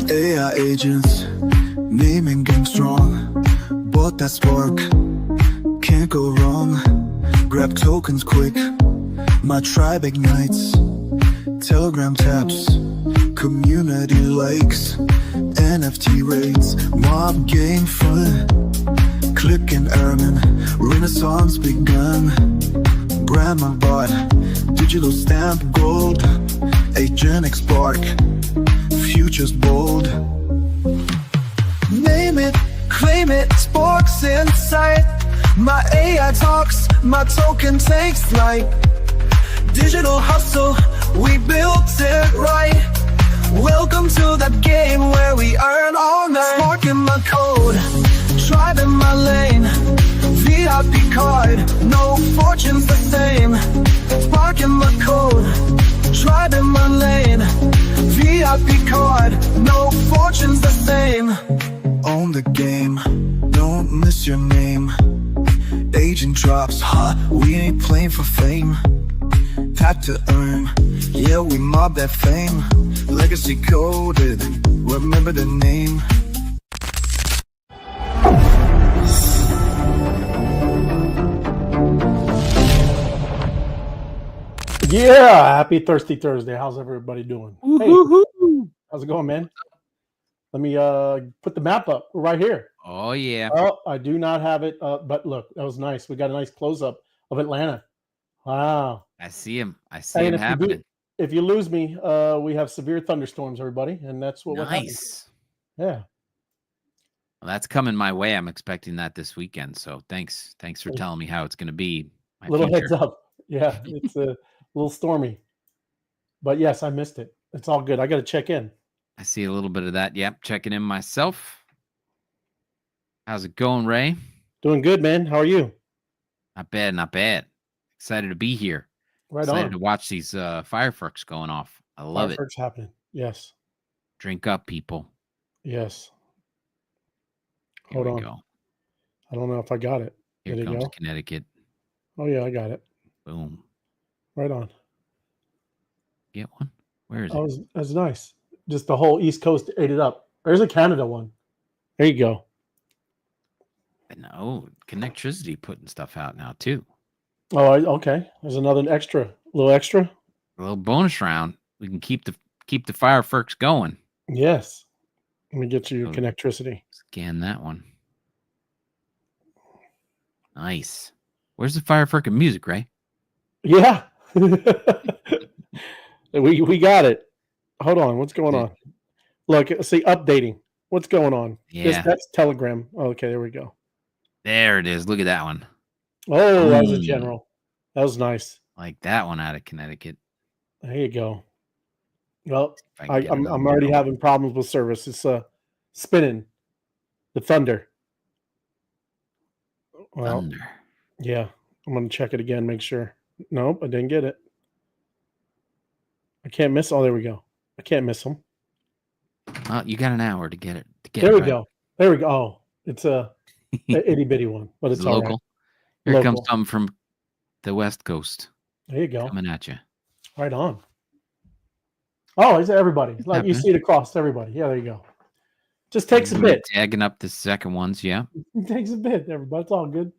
AI agents, naming game strong. Bought that spark, can't go wrong. Grab tokens quick, my tribe ignites. Telegram taps, community likes. NFT raids, mob game fun. Click and ermine, renaissance begun. Grandma bought, digital stamp gold. Agenic spark, futures bold. Name it, claim it, sparks in sight. My AI talks, my token takes flight. Digital hustle, we built it right. Welcome to that game where we earn all night. Spark in my code, tribe in my lane. VIP card, no fortune's the same. Spark in my code, tribe in my lane. VIP card, no fortune's the same. Own the game, don't miss your name. Agent drops, we ain't playing for fame. Tap to earn, yeah, we mob that fame. Legacy coded, remember the name. Yeah, happy Thirsty Thursday. How's everybody doing? Hey, how's it going, man? Let me put the map up. We're right here. Oh, yeah. Oh, I do not have it, but look, that was nice. We got a nice close-up of Atlanta. Wow. I see him. I see him happening. If you lose me, we have severe thunderstorms, everybody, and that's what nice. Yeah. Well, that's coming my way. I'm expecting that this weekend. So thanks for telling me how it's going to be. Little heads up. Yeah, it's a little stormy. But yes, I missed it. It's all good. I got to check in. I see a little bit of that. Yep, checking in myself. How's it going, Ray? Doing good, man. How are you? Not bad, not bad. Excited to be here. Right Excited on. to watch these fireworks going off. I love it. Fireworks happening. Yes. Drink up, people. Yes. Here Hold we on. go. I don't know if I got it. Here Did it comes go? Connecticut. Oh, yeah, I got it. Boom. Right on. Get one? Where is it? That's nice. Just the whole East Coast ate it up. There's a Canada one. There you go. No, Connectricity putting stuff out now too. Oh, okay. There's another little extra. A little bonus round. We can keep the fireworks going. Yes. Let me get you your Connectricity. Scan that one. Nice. Where's the firework and music, Ray? Yeah. we got it. Hold on. What's going on? Look, see, updating. What's going on? Yeah. That's Telegram. Okay, there we go. There it is. Look at that one. Oh, that was a general. That was nice. Like that one out of Connecticut. There you go. Well, I'm already having problems with service. It's spinning. The thunder. Well, thunder. Yeah. I'm going to check it again, make sure. Nope, I didn't get it. I can't miss. Oh, there we go. I can't miss them. You got an hour to get it. There we go. There we go. Oh, it's a itty bitty one, but it's all local. Right. Here comes some from the West Coast. There you go. Coming at you. Right on. Oh, it's everybody. Like you see it across everybody. Yeah, there you go. Just takes a bit. Tagging up the second ones, yeah. It takes a bit, everybody. It's all good.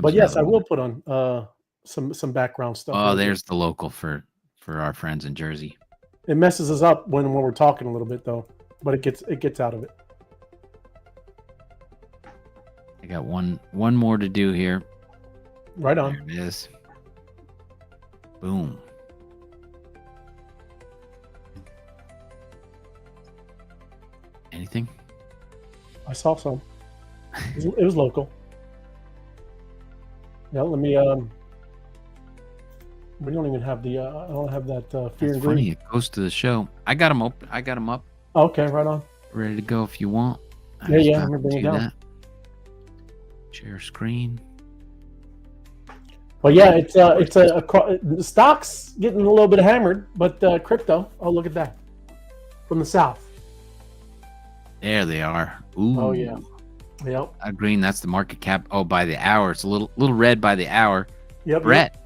But yes, I will put on some background stuff. Oh, there's the local for our friends in Jersey. It messes us up when we're talking a little bit though, but it gets out of it. I got one more to do here. Right on. There it is. Boom. Anything? I saw some. It was local. Yeah, let me. We don't even have the. I don't have that fear and funny. greed. It goes to the show. I got them up. Okay, right on. Ready to go if you want. Yeah. I'm gonna bring it down. That. Share screen. But yeah, it's a stocks getting a little bit hammered, but crypto. Oh, look at that, from the south. There they are. Ooh. Oh yeah. Yep. Green. That's the market cap. Oh, by the hour. It's a little red by the hour. Yep. Brett.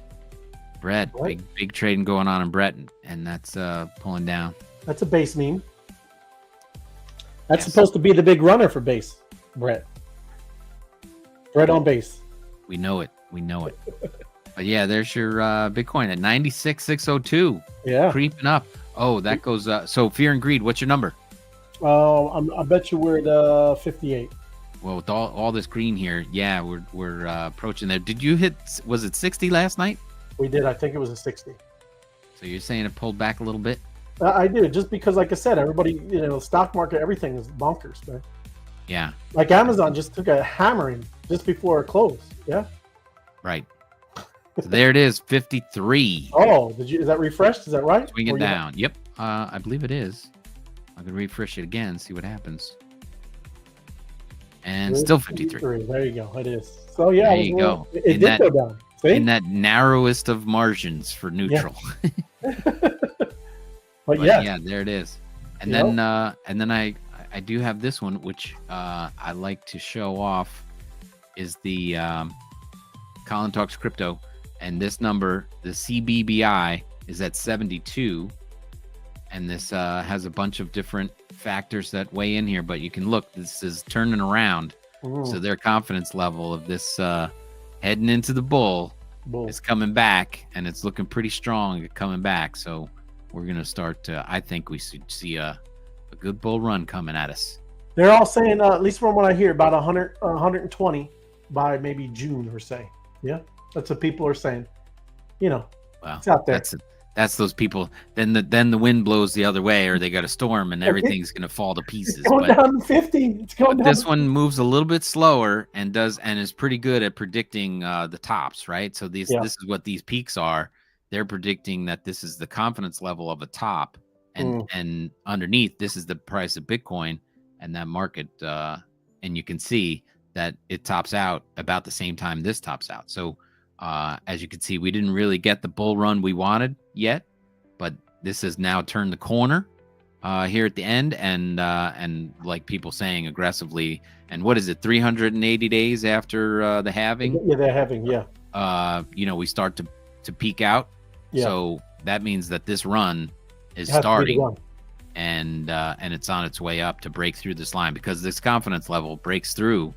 Right. Big trading going on in Brett, and that's pulling down. That's a base meme. That's Yes. supposed to be the big runner for base, Brett. Brett on base. We know it. We know it. But yeah, there's your Bitcoin at 96,602. Yeah. Creeping up. Oh, that goes. So fear and greed. What's your number? I bet you we're at 58. Well, with all this green here, yeah, we're approaching there. Did you hit? Was it 60 last night? We did. I think it was a 60. So you're saying it pulled back a little bit? I did, just because, like I said, everybody, stock market, everything is bonkers, man. Yeah. Like Amazon just took a hammering just before it closed. Yeah. Right. So there it is, 53. Oh, is that refreshed? Is that right? Swing it down. Yep. I believe it is. I'm gonna refresh it again, see what happens. And still 53. There you go. It is. So yeah, There you go. It did go down. See? In that narrowest of margins for neutral. But yeah. Yeah, there it is. And then I do have this one, which I like to show off, is the Colin Talks Crypto, and this number, the CBBI, is at 72, and this has a bunch of different factors that weigh in here, but you can look, this is turning around. So their confidence level of this heading into the bull is coming back, and it's looking pretty strong coming back. So we're gonna start I think we should see a good bull run coming at us. They're all saying, at least from what I hear, about 100, 120 by maybe June or say. Yeah, that's what people are saying. Well, it's out there. That's those people. Then the wind blows the other way, or they got a storm, and everything's gonna fall to pieces. It's going down to 50. It's going down. This one moves a little bit slower and is pretty good at predicting the tops, right? So this is what these peaks are. They're predicting that this is the confidence level of a top, and underneath this is the price of Bitcoin and that market, and you can see that it tops out about the same time this tops out. So as you can see, we didn't really get the bull run we wanted yet, but this has now turned the corner here at the end, and like people saying aggressively, and what is it, 380 days after the halving? Yeah, they're having, yeah. We start to peak out. Yeah. So that means that this run is starting, and it's on its way up to break through this line, because this confidence level breaks through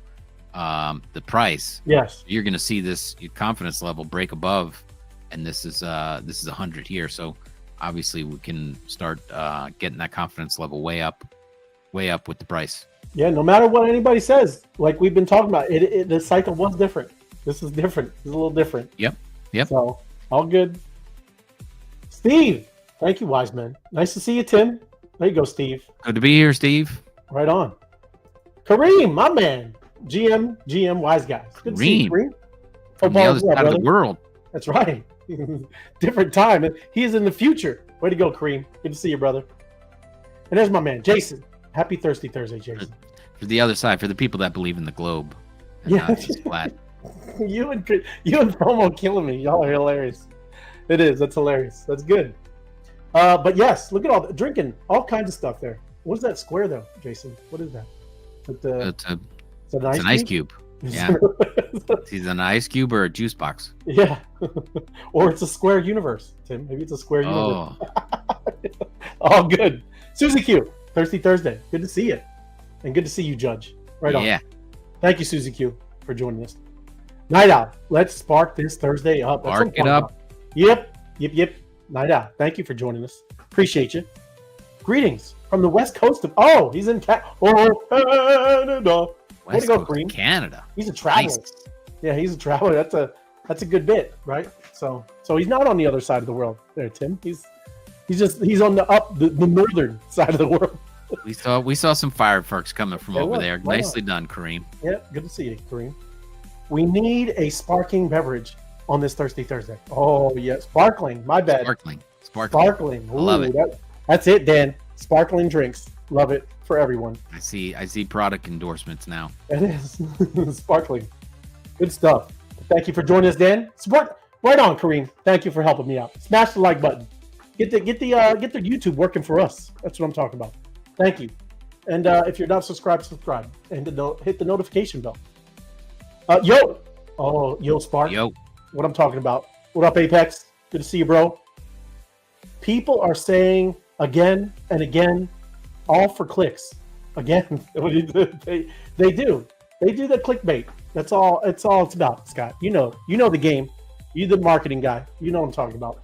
the price. Yes, you're going to see this confidence level break above, and this is 100 here. So obviously we can start getting that confidence level way up with the price. Yeah, no matter what anybody says, like we've been talking about, the cycle was different. This is different. It's a little different. Yep. So all good. Steve, thank you, wise man. Nice to see you, Tim. There you go, Steve. Good to be here, Steve. Right on. Kareem, my man. GM, wise guys. Good to see you, Kareem. From the other side of the world. That's right. Different time. He's in the future. Way to go, Kareem. Good to see you, brother. And there's my man, Jason. Happy Thirsty Thursday, Jason. For the other side, for the people that believe in the globe. Yeah. Not just flat. You and FOMO killing me. Y'all are hilarious. It is. That's hilarious. That's good. But yes, look at all the drinking, all kinds of stuff there. What is that square though, Jason? What is that? It's an ice cube. Yeah. It's an ice cube or a juice box. Yeah. Or it's a square universe, Tim. Maybe it's a square universe. All good. Susie Q, Thirsty Thursday. Good to see you. And good to see you, Judge. Right on. Yeah. Thank you, Susie Q, for joining us. Night Owl. Let's spark this Thursday up. Spark it up. Yep. Night Owl. Thank you for joining us. Appreciate you. Greetings from the west coast of. Oh, he's in Canada. Way to go, Green. Canada. He's a traveler. Nice. Yeah, he's a traveler. That's a good bit, right? So he's not on the other side of the world there, Tim. He's on the northern side of the world. We saw some fireworks coming from over there. Nicely done, Kareem. Yeah, good to see you, Kareem. We need a sparkling beverage on this Thirsty Thursday. Oh yeah, sparkling. My bad. Sparkling. Ooh, I love it. That's it, Dan. Sparkling drinks. Love it for everyone. I see product endorsements now. It is sparkling. Good stuff. Thank you for joining us, Dan. Support right on, Kareem. Thank you for helping me out. Smash the like button. Get the YouTube working for us. That's what I'm talking about. Thank you. And if you're not subscribed, subscribe and hit the notification bell. Yo, Spark. Yo. What I'm talking about. What up, Apex? Good to see you, bro. People are saying again and again, all for clicks. Again, they do the clickbait. That's all it's about, Scott. You know the game. You're the marketing guy. You know what I'm talking about.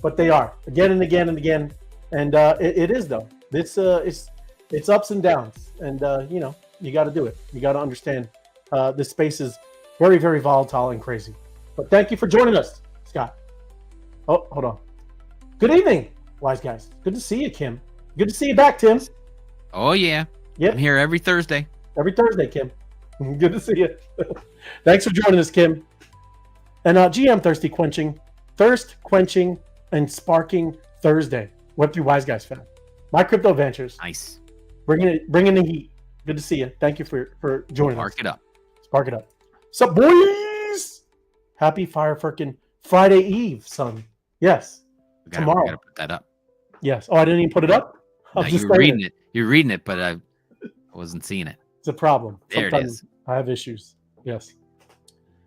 But they are again and again and again, and it is though. It's ups and downs, and you got to do it. You got to understand this space is very, very volatile and crazy. But thank you for joining us, Scott. Oh, hold on. Good evening, wise guys. Good to see you, Kim. Good to see you back, Tim. Oh yeah. Yep. I'm here every Thursday. Every Thursday, Kim. Good to see you. Thanks for joining us, Kim. And GM thirst quenching and sparking Thursday. Web3 Wise Guys fan. My crypto ventures. Nice. Bringing the heat. Good to see you. Thank you for joining us. Spark it up. Spark it up. Sup, boys? Happy freaking Friday Eve, son. Yes. Tomorrow. We gotta put that up. Yes. Oh, I didn't even put it up? No, you were reading it. You're reading it, but I wasn't seeing it. It's a problem. There Sometimes it is. I have issues. Yes.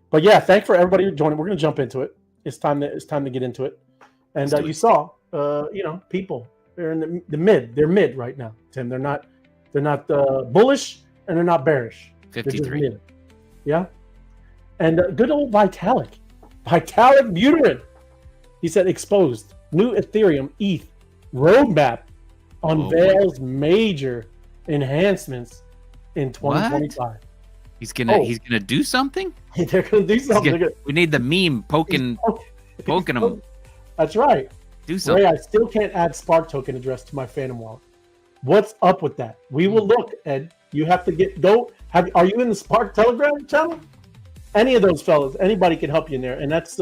But yeah, thanks for everybody who joined. We're going to jump into it. It's time to get into it. And you saw, people. They're in the mid. They're mid right now, Tim. They're not bullish and they're not bearish. 53. Mid. Yeah. And good old Vitalik Buterin. He said exposed. New Ethereum ETH roadmap unveils major enhancements in 2025. He's gonna do something. They're gonna do something. We need the meme poking him. That's right. Do something. Ray, I still can't add Spark token address to my Phantom wallet. What's up with that? We will look, Ed. You have to go. Are you in the Spark Telegram channel? Any of those fellas, anybody can help you in there, and that's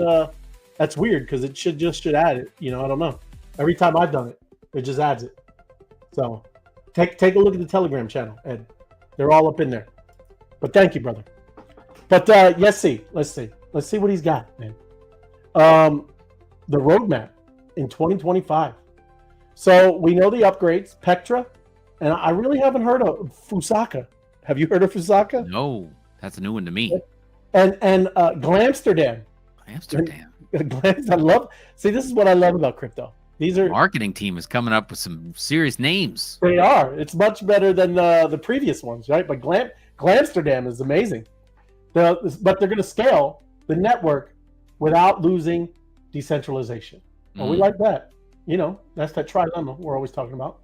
weird because it should add it. I don't know. Every time I've done it, it just adds it. So take a look at the Telegram channel, Ed. They're all up in there. But thank you, brother. But let's see what he's got, man. The roadmap in 2025. So we know the upgrades, Pectra, and I really haven't heard of Fusaka. Have you heard of Fusaka? No, that's a new one to me. And Glamsterdam. Amsterdam. See, this is what I love about crypto. These are marketing team is coming up with some serious names. They are. It's much better than the previous ones, right? But Glamsterdam is amazing. But they're going to scale the network without losing decentralization. Well, we like that. That's that trilemma we're always talking about.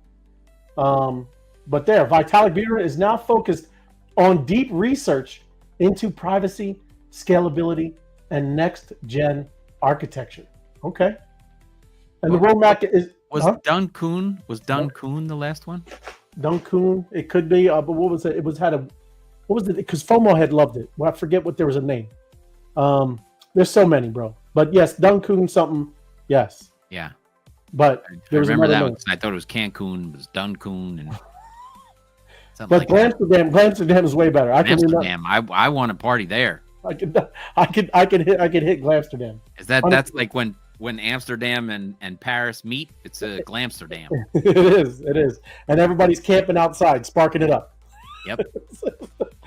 But Vitalik Buterin is now focused on deep research into privacy, scalability, and next-gen architecture. Okay. And the roadmap was Dun Kuhn the last one? Dun Kuhn, it could be, but what was it? What was it? Because FOMO had loved it. Well, I forget what there was a name. There's so many, bro. But yes, Dun Kuhn something. Yes. Yeah. But I remember that one. I thought it was Cancun, it was Dun Kuhn, and but like Glamsterdam is way better. Amsterdam. I want to party there. I could hit Glamsterdam. That's like when Amsterdam and Paris meet, it's a Glamsterdam. It is. And everybody's camping outside, sparking it up. Yep.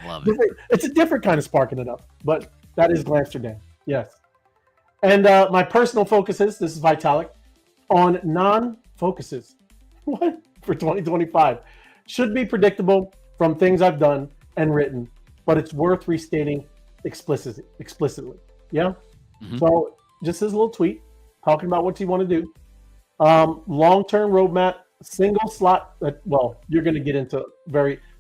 Love it. It's a different kind of sparking it up, but that is Glamsterdam. Yes. And my personal focuses, this is Vitalik, on non-focuses. What? For 2025. Should be predictable from things I've done and written, but it's worth restating explicitly. Yeah? Mm-hmm. So just this little tweet talking about what you want to do. Long-term roadmap, single slot. You're going to get into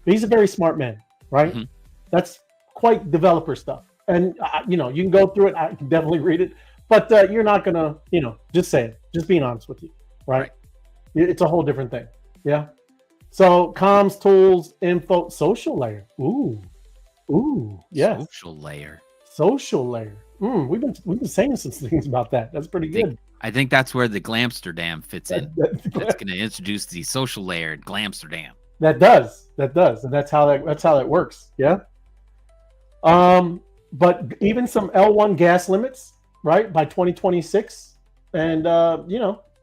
he's a very smart man, right? Mm-hmm. That's quite developer stuff. And, you can go through it. I can definitely read it. But you're not going to, just say it. Just being honest with you, right? It's a whole different thing. Yeah? So comms, tools, info, social layer. Ooh, yes. Social layer. We've been saying some things about that. That's pretty good. I think that's where the Glamsterdam fits in. That's going to introduce the social layer at Glamsterdam. That does, and that's how that works. Yeah. But even some L1 gas limits, right, by 2026, and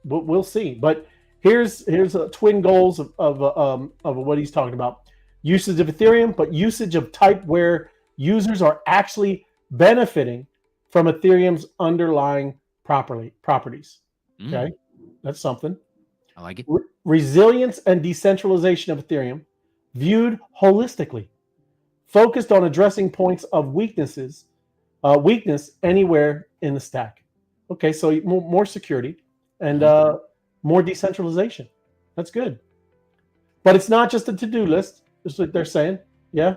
we'll see. But here's twin goals of what he's talking about: usage of Ethereum, but usage of type where users are actually benefiting from Ethereum's underlying properties. Okay, that's something. I like it. Resilience and decentralization of Ethereum, viewed holistically, focused on addressing points of weakness anywhere in the stack. Okay, so more security and more decentralization. That's good. But it's not just a to-do list. That's what they're saying. Yeah.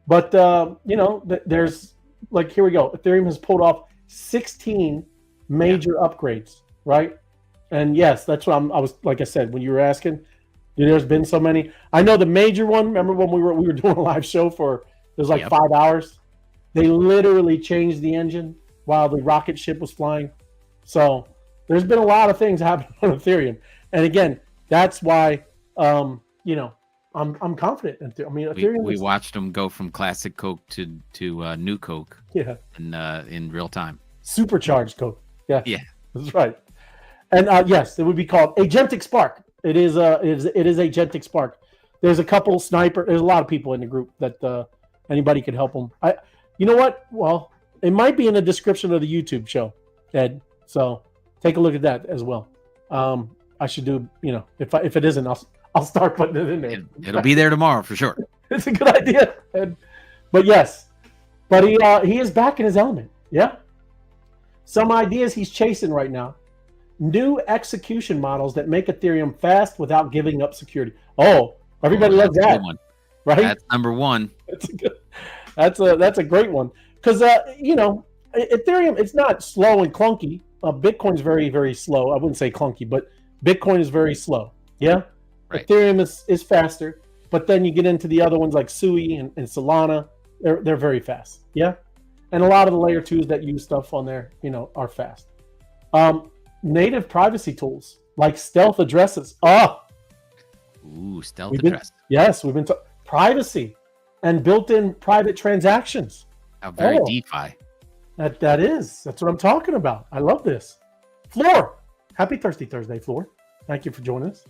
But, there's like, here we go. Ethereum has pulled off 16 major upgrades, right? And yes, that's what I was, like I said, when you were asking, there's been so many. I know the major one, remember when we were doing a live show for, it was like 5 hours. They literally changed the engine while the rocket ship was flying. So there's been a lot of things happening on Ethereum. And again, that's why, I'm confident. Ethereum. We watched them go from classic Coke to new Coke. Yeah. In real time. Supercharged Coke. Yeah. Yeah. That's right. And yes, it would be called Agentic Spark. It is Agentic Spark. There's a couple there's a lot of people in the group that anybody could help them. You know what? Well, it might be in the description of the YouTube show, Ed. So take a look at that as well. I should do, if it isn't, I'll start putting it in there. It'll be there tomorrow for sure. It's a good idea. But yes, he is back in his element. Yeah. Some ideas he's chasing right now. New execution models that make Ethereum fast without giving up security. Oh, everybody loves that. One. Right? That's number one. That's a great one. Because Ethereum, it's not slow and clunky. Bitcoin's very, very slow. I wouldn't say clunky, but Bitcoin is very slow. Yeah. Right. Ethereum is faster, but then you get into the other ones like Sui and Solana. They're very fast. Yeah. And a lot of the layer 2s that use stuff on there, are fast. Native privacy tools like stealth addresses. Ooh, stealth address. Yes, we've been privacy and built-in private transactions. How very DeFi. That's what I'm talking about. I love this. Floor. Happy Thirsty Thursday, Floor. Thank you for joining us.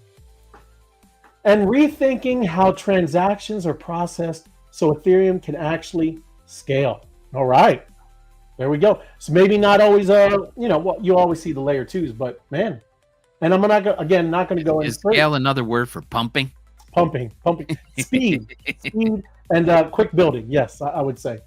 And rethinking how transactions are processed so Ethereum can actually scale. All right. There we go. So maybe not always, you always see the layer 2s, but man. And I'm not going to go in. Is scale another word for pumping? Pumping. Speed and quick building. Yes, I would say.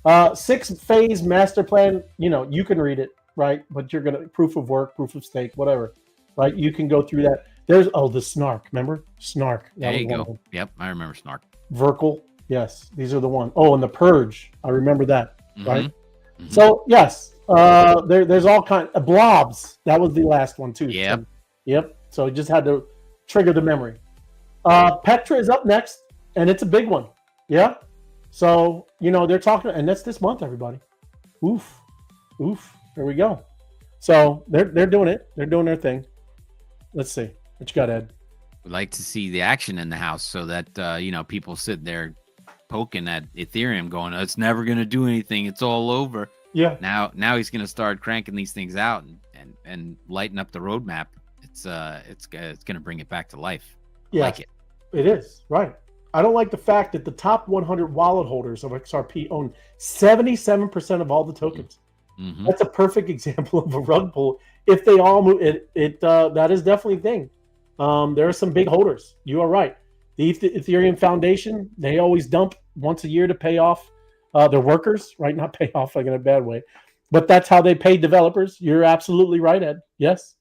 6-phase master plan. You can read it, right? But you're going to proof of work, proof of stake, whatever, right? You can go through that. There's, the Snark. Remember? Snark. There you go. Yep, I remember Snark. Verkle. Yes, these are the ones. Oh, and the Purge. I remember that, right? Mm-hmm. So, yes, there's all kinds of blobs. That was the last one, too. Yep. Yep. So, just had to trigger the memory. Petra is up next, and it's a big one. Yeah. So, they're talking, and that's this month, everybody. Oof. There we go. So, they're doing it. They're doing their thing. Let's see. What you got, Ed? We'd like to see the action in the house so that, people sit there poking at Ethereum going, it's never going to do anything. It's all over. Yeah. Now he's going to start cranking these things out and lighten up the roadmap. It's going to bring it back to life. Yeah. Like it. It is. Right. I don't like the fact that the top 100 wallet holders of XRP own 77% of all the tokens. Mm-hmm. That's a perfect example of a rug pull. If they all move, that is definitely a thing. There are some big holders. You are right. The Ethereum Foundation, they always dump once a year to pay off their workers, right? Not pay off like in a bad way, but that's how they pay developers. You're absolutely right, Ed. Yes.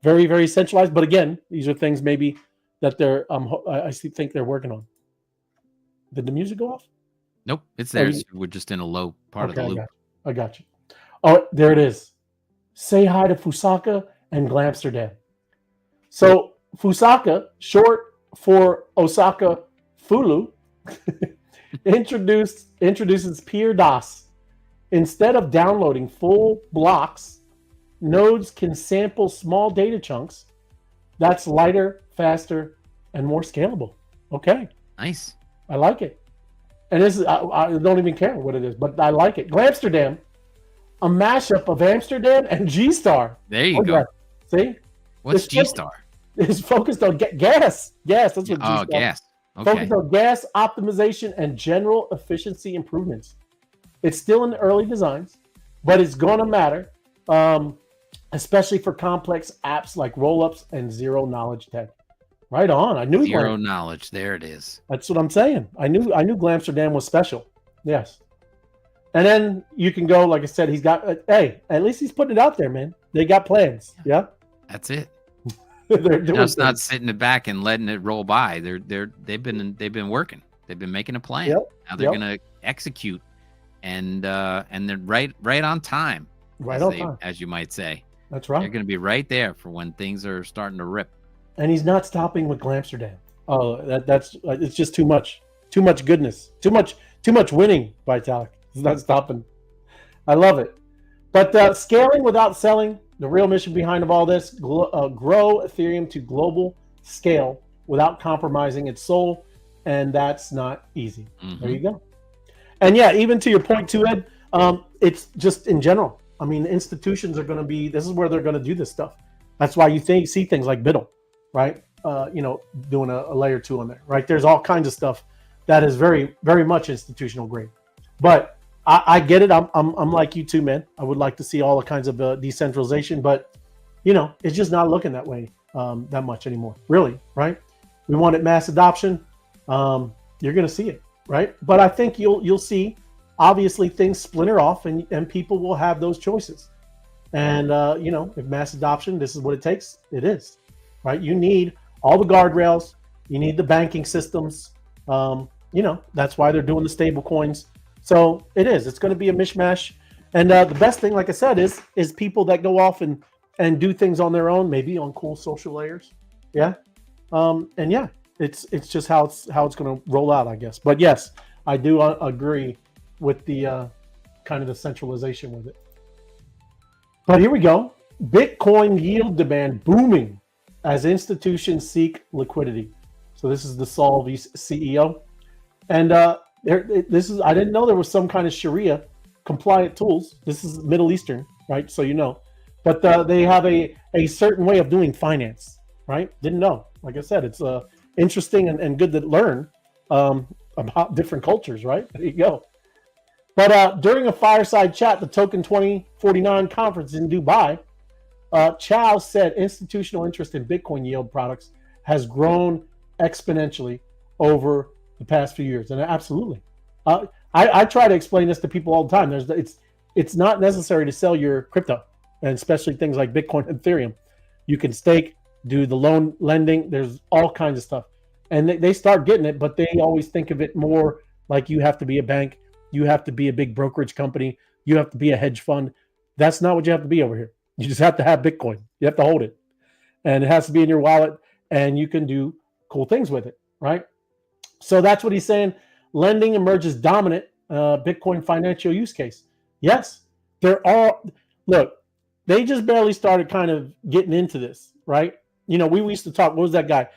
Very, very centralized. But again, these are things maybe that they're, I think they're working on. Did the music go off? Nope. It's there. We're just in a low part of the loop. I got you. Oh, there it is. Say hi to Fusaka and Glamsterdam. So Fusaka, short for Osaka Fulu, introduces Peer DOS. Instead of downloading full blocks, nodes can sample small data chunks. That's lighter, faster, and more scalable. Okay. Nice. I like it. And this is, I don't even care what it is, but I like it. Glamsterdam, a mashup of Amsterdam and G-Star. There you go. See? What's G-Star? It's focused on gas. Gas, that's what G-Star. Oh, gas. Okay. Focused on gas optimization and general efficiency improvements. It's still in the early designs, but it's going to matter, especially for complex apps like rollups and zero-knowledge tech. Right on. I knew Zero knowledge. There it is. That's what I'm saying. I knew Glamsterdam was special. Yes. And then you can go, like I said, he's got. Hey, at least he's putting it out there, man. They got plans. Yeah. That's it. They're doing Just not things. sitting it back and letting it roll by. They've been working. They've been making a plan. Yep. Now they're gonna execute, and they're right on time. Right on time, as you might say. That's right. They're gonna be right there for when things are starting to rip. And he's not stopping with Glamsterdam. Oh, that's it's just too much goodness, too much winning. Vitalik, he's not stopping. I love it. But scaling without selling, the real mission behind of all this: grow Ethereum to global scale without compromising its soul, and that's not easy. There you go. And yeah, even to your point too, Ed, it's just in general. I mean, institutions are going to be. This is where they're going to do this stuff. That's why you see things like Biddle, right? Doing a layer 2 on there, right? There's all kinds of stuff that is very, very much institutional grade. But I get it. I'm like you too, man. I would like to see all the kinds of decentralization, but it's just not looking that way that much anymore, really, right? We wanted mass adoption. You're going to see it, right? But I think you'll see, obviously, things splinter off, and people will have those choices. And if mass adoption, this is what it takes. It is, right? You need all the guardrails. You need the banking systems. That's why they're doing the stable coins. So it's going to be a mishmash. And the best thing, like I said, is people that go off and do things on their own, maybe on cool social layers. Yeah. It's just how it's going to roll out, I guess. But yes, I do agree with the kind of the centralization with it. But here we go. Bitcoin yield demand booming as institutions seek liquidity. So this is the Solve CEO. And I didn't know there was some kind of Sharia compliant tools. This is Middle Eastern, right? So but they have a certain way of doing finance, right? Didn't know. Like I said, it's interesting and good to learn about different cultures, right? There you go. But during a fireside chat, the Token 2049 conference in Dubai, Chow said institutional interest in Bitcoin yield products has grown exponentially over the past few years. And absolutely. I try to explain this to people all the time. It's not necessary to sell your crypto, and especially things like Bitcoin and Ethereum. You can stake, do the loan lending. There's all kinds of stuff. And they start getting it, but they always think of it more like you have to be a bank. You have to be a big brokerage company. You have to be a hedge fund. That's not what you have to be over here. You just have to have Bitcoin. You have to hold it. And it has to be in your wallet, and you can do cool things with it, right? So that's what he's saying. Lending emerges dominant Bitcoin financial use case. Yes, look, they just barely started kind of getting into this, right? We used to talk, what was that guy?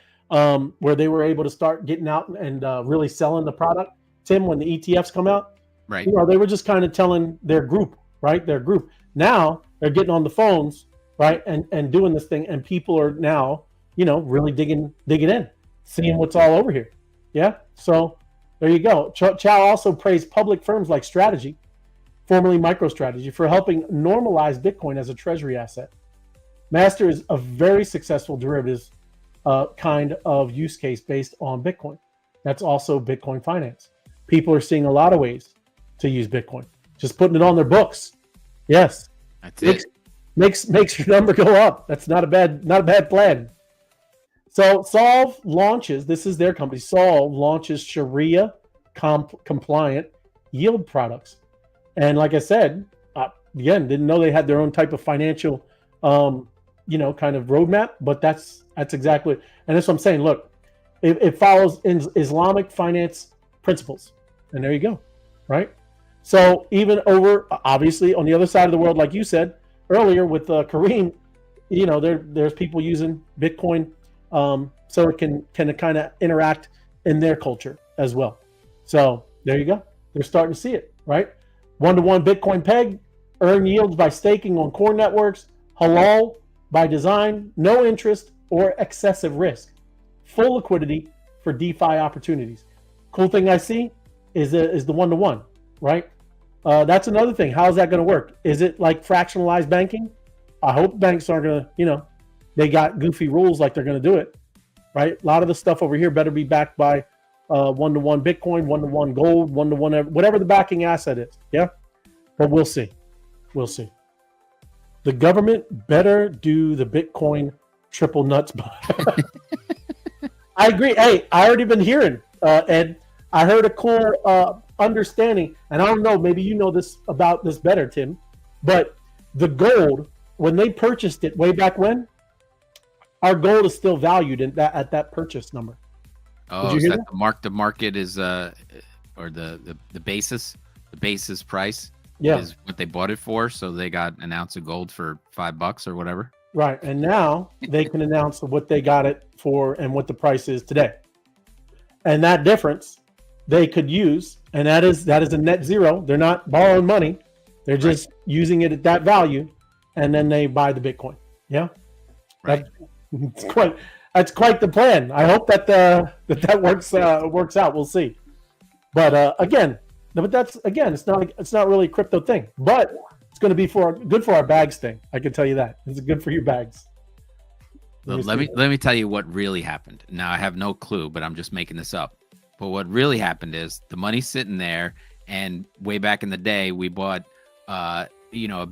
Where they were able to start getting out and really selling the product, Tim, when the ETFs come out. Right. They were just kind of telling their group, right? Their group. Now they're getting on the phones, right? And doing this thing. And people are now, really digging in, seeing what's all over here. Yeah. So there you go. Chow also praised public firms like Strategy, formerly MicroStrategy, for helping normalize Bitcoin as a treasury asset. Master is a very successful derivatives kind of use case based on Bitcoin. That's also Bitcoin finance. People are seeing a lot of ways to use Bitcoin. Just putting it on their books. Yes. That's it. Makes your number go up. That's not a bad plan. So Solve launches, this is their company, Solve launches Sharia compliant yield products. And like I said, again, didn't know they had their own type of financial kind of roadmap, but that's exactly, and that's what I'm saying. Look, it follows Islamic finance principles. And there you go, right? So even over, obviously, on the other side of the world, like you said earlier with Kareem, there's people using Bitcoin so it can kind of interact in their culture as well. So there you go. They're starting to see it, right? One-to-one Bitcoin peg, earn yields by staking on core networks, halal by design, no interest or excessive risk, full liquidity for DeFi opportunities. Cool thing I see is the one-to-one, right? That's another thing. How is that going to work? Is it like fractionalized banking? I hope banks aren't going to, they got goofy rules like they're going to do it, right? A lot of the stuff over here better be backed by 1-to-1 Bitcoin, 1-to-1 gold, 1-to-1 whatever the backing asset is. Yeah, but we'll see. We'll see. The government better do the Bitcoin triple nuts. I agree. Hey, I already been hearing, Ed. I heard a cool understanding, and I don't know, maybe you know this about this better, Tim, but the gold, when they purchased it way back when, our gold is still valued at that purchase number. Oh, is that the market is or the basis price is what they bought it for, so they got an ounce of gold for $5 or whatever. Right, and now they can announce what they got it for and what the price is today. And that difference they could use, and that is a net zero. They're not borrowing money. They're just using it at that value, and then they buy the Bitcoin. Yeah. Right. That's quite the plan. I hope that works out. We'll see. But again, it's not really a crypto thing, but it's going to be good for our bags thing. I can tell you that. It's good for your bags. Let me tell you what really happened. Now I have no clue, but I'm just making this up. But what really happened is the money's sitting there, and way back in the day, we bought $1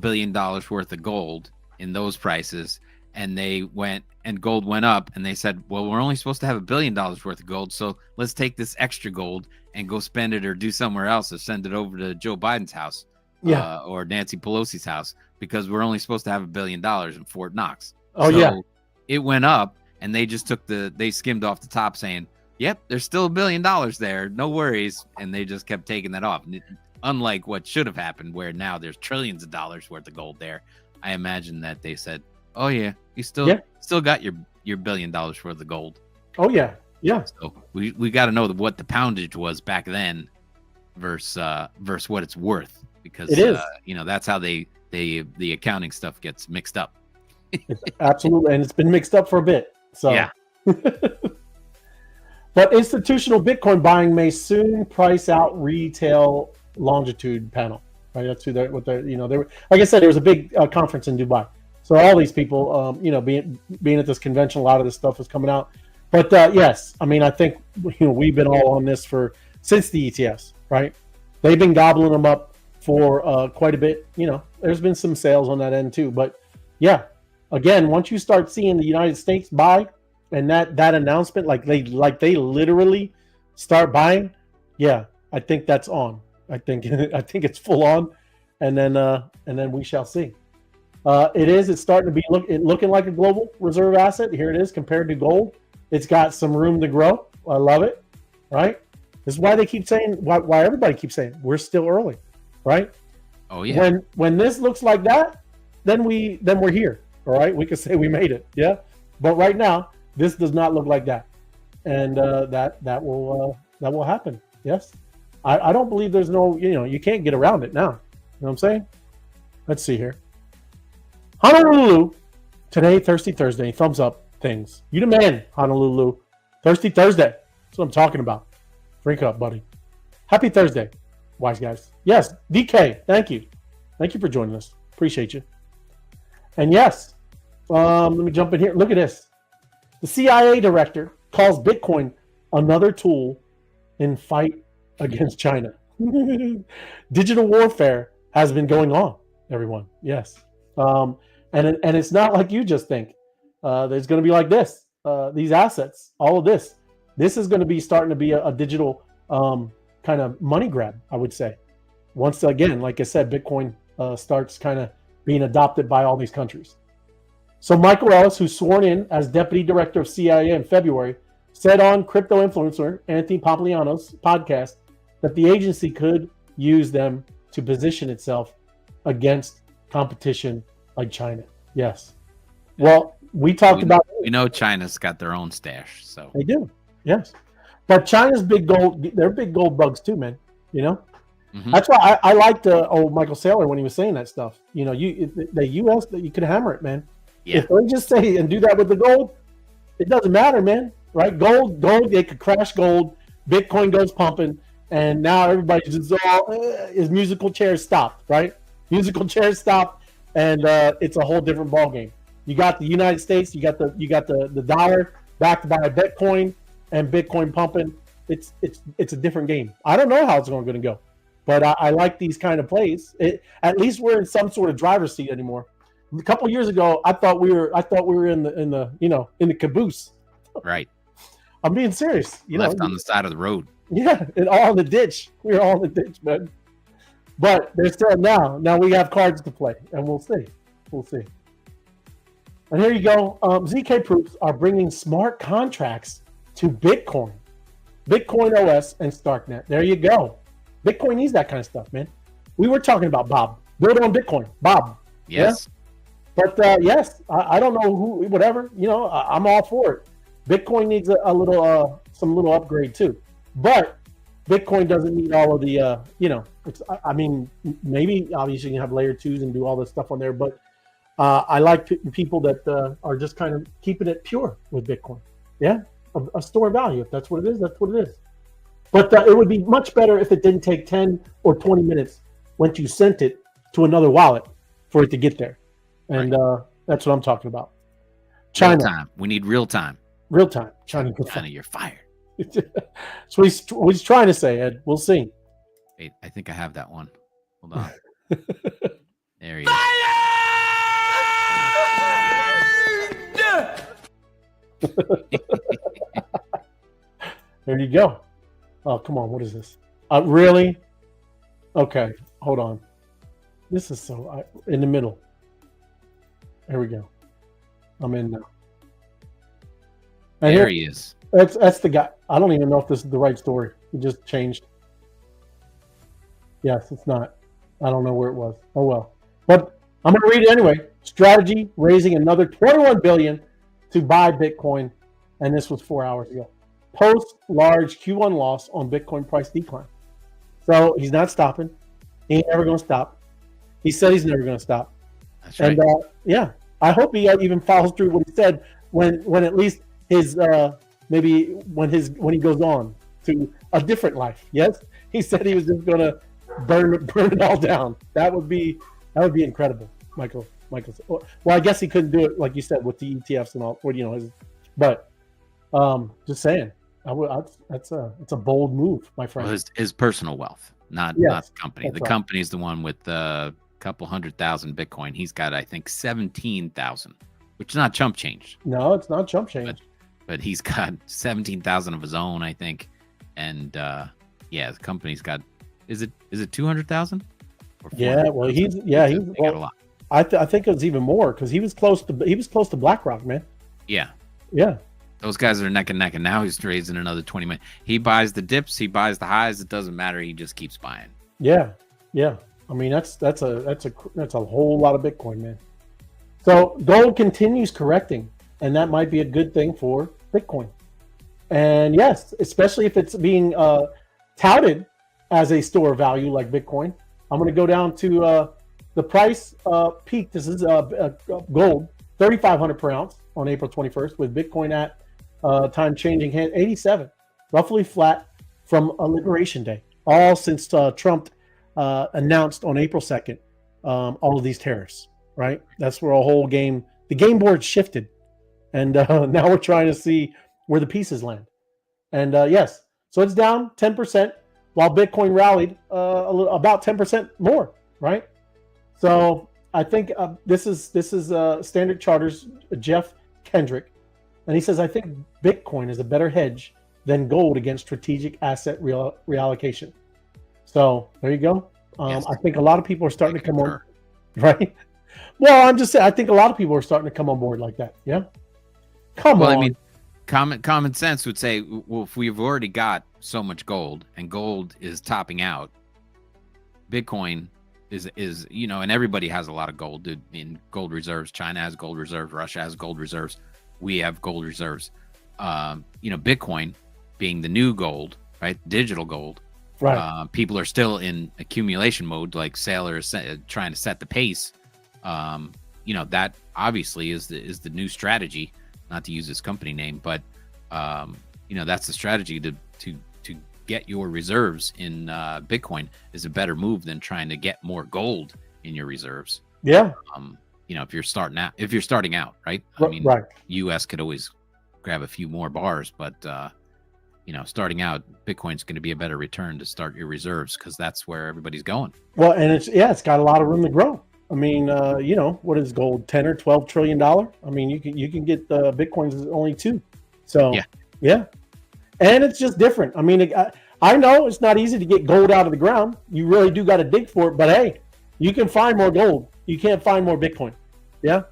billion worth of gold in those prices, and they went and gold went up, and they said, well, we're only supposed to have $1 billion worth of gold, so let's take this extra gold and go spend it or do somewhere else, or send it over to Joe Biden's house, or Nancy Pelosi's house, because we're only supposed to have $1 billion in Fort Knox. It went up, and they just they skimmed off the top saying, yep, there's still $1 billion there, no worries, and they just kept taking that off. Unlike what should have happened, where now there's trillions of dollars worth of gold there. I imagine that they said, oh yeah, you still got your $1 billion worth of gold. Oh yeah. So we got to know what the poundage was back then versus what it's worth, because it is. That's how the accounting stuff gets mixed up. Absolutely, and it's been mixed up for a bit. So yeah. But institutional Bitcoin buying may soon price out retail longitude panel. Right, that's they were, like I said, there was a big conference in Dubai. So all these people, being at this convention, a lot of this stuff is coming out. But yes, I mean, I think we've been all on this since the ETFs, right? They've been gobbling them up for quite a bit. There's been some sales on that end too. But yeah, again, once you start seeing the United States buy, and that announcement, like they literally start buying, yeah, I think that's on. I think it's full on, and then we shall see. It's starting to be looking like a global reserve asset. Here it is compared to gold. It's got some room to grow. I love it. Right? This is why they keep saying, why everybody keeps saying we're still early, right? Oh yeah. When this looks like that, then we're here. All right, we can say we made it. Yeah, but right now this does not look like that, and that will happen. Yes, I don't believe there's no you can't get around it now. You know what I'm saying? Let's see here. Honolulu today, Thirsty Thursday. Thumbs up things. You the man, Honolulu. Thirsty Thursday. That's what I'm talking about. Drink up, buddy. Happy Thursday, wise guys. Yes, DK. Thank you for joining us. Appreciate you. And yes, let me jump in here. Look at this. The CIA director calls Bitcoin another tool in fight against China. Digital warfare has been going on, everyone. Yes. And it's not like you just think. There's going to be like this. These assets, all of this. This is going to be starting to be a digital kind of money grab, I would say. Once again, like I said, Bitcoin starts kind of being adopted by all these countries. So Michael Ellis, who's sworn in as deputy director of CIA in February, said on crypto influencer Anthony Pompliano's podcast that the agency could use them to position itself against competition like China. Yes. Well, we know China's got their own stash, so they do. Yes. But China's big gold, they're big gold bugs too, man. Mm-hmm. That's why I liked Michael Saylor when he was saying that stuff. The U.S. you could hammer it, man. Yeah. If they just say and do that with the gold, it doesn't matter, man. Right? Gold, they could crash gold. Bitcoin goes pumping, and now everybody's just his musical chairs stopped. Right? Musical chairs stopped, and it's a whole different ballgame. You got the United States, you got the dollar backed by Bitcoin and Bitcoin pumping, it's a different game. I don't know how it's going to go, but I like these kind of plays. At least we're in some sort of driver's seat anymore. A couple of years ago, I thought we were in the caboose. Right. I'm being serious. Left on the side of the road. Yeah, and all in the ditch. We were all in the ditch, man. But they're still now. Now we have cards to play, and we'll see. We'll see. And here you go. ZK proofs are bringing smart contracts to Bitcoin, Bitcoin OS, and Starknet. There you go. Bitcoin needs that kind of stuff, man. We were talking about Bob. Build on Bitcoin, Bob. Yes. Yeah? But yes, I don't know who, whatever. I'm all for it. Bitcoin needs a little, some little upgrade too. But Bitcoin doesn't need all of the, maybe obviously you can have layer 2s and do all this stuff on there, but I like people that are just kind of keeping it pure with Bitcoin. Yeah, a store of value. If that's what it is, that's what it is. But it would be much better if it didn't take 10 or 20 minutes once you sent it to another wallet for it to get there. And that's what I'm talking about. China. Real time. We need real time. Real time. China, you're fired. That's what he's trying to say, Ed. We'll see. Wait, I think I have that one. Hold on. There he is. There you go. Oh, come on. What is this? Really? Okay. Hold on. This is so in the middle. There we go. I'm in now. And there he is. That's the guy. I don't even know if this is the right story. It just changed. Yes, it's not. I don't know where it was. Oh well. But I'm going to read it anyway. Strategy raising another $21 billion to buy Bitcoin, and this was 4 hours ago. Post large Q1 loss on Bitcoin price decline. So he's not stopping. He ain't never going to stop. He said he's never going to stop. That's right. And yeah, I hope he even follows through what he said when at least his maybe when he goes on to a different life. Yes, he said he was just going to burn it all down. That would be incredible, Michael. Well, I guess he couldn't do it like you said with the ETFs and all. But just saying, it's a bold move, my friend. Well, his personal wealth, not the company. The company is the one with a couple 100,000 Bitcoin. He's got, I think, 17,000, which is not chump change. No, it's not chump change. But he's got 17,000 of his own, I think, and the company's got. Is it 200,000? Yeah, well, he's got a lot. I think it was even more because he was close to BlackRock, man. Yeah. Yeah. Those guys are neck and neck, and now he's raising another 20 million. He buys the dips, he buys the highs. It doesn't matter. He just keeps buying. Yeah, yeah. I mean, that's a whole lot of Bitcoin, man. So gold continues correcting, and that might be a good thing for Bitcoin. And yes, especially if it's being touted as a store of value like Bitcoin. I'm going to go down to the price peak. This is gold, 3,500 per ounce on April 21st, with Bitcoin at time changing hand 87, roughly flat from a Liberation Day, all since Trump announced on April 2nd all of these tariffs, right? That's where the game board shifted. And now we're trying to see where the pieces land. And yes, so it's down 10%, while Bitcoin rallied about 10% more, right? So I think this is Standard Charter's Jeff Kendrick, and he says, I think Bitcoin is a better hedge than gold against strategic asset reallocation. So there you go. Yes. I think a lot of people are starting to come on, right? Well, I'm just saying, I think a lot of people are starting to come on board like that. Yeah. Come on. I mean, common sense would say, well, if we've already got so much gold and gold is topping out, Bitcoin is and everybody has a lot of gold in gold reserves. China has gold reserves. Russia has gold reserves. We have gold reserves. Bitcoin being the new gold, right? Digital gold. Right. People are still in accumulation mode, like sailors trying to set the pace. That obviously is the new strategy. Not to use his company name, but that's the strategy to get your reserves in Bitcoin is a better move than trying to get more gold in your reserves. Yeah. If you're starting out, right? Right. U.S. could always grab a few more bars, but starting out, Bitcoin's going to be a better return to start your reserves because that's where everybody's going. Well, and it's got a lot of room to grow. I mean, what is gold, 10 or 12 trillion dollar? I mean, you can get Bitcoins is only 2. So yeah. And it's just different. I mean, I know it's not easy to get gold out of the ground. You really do got to dig for it, but hey, you can find more gold. You can't find more Bitcoin. Yeah.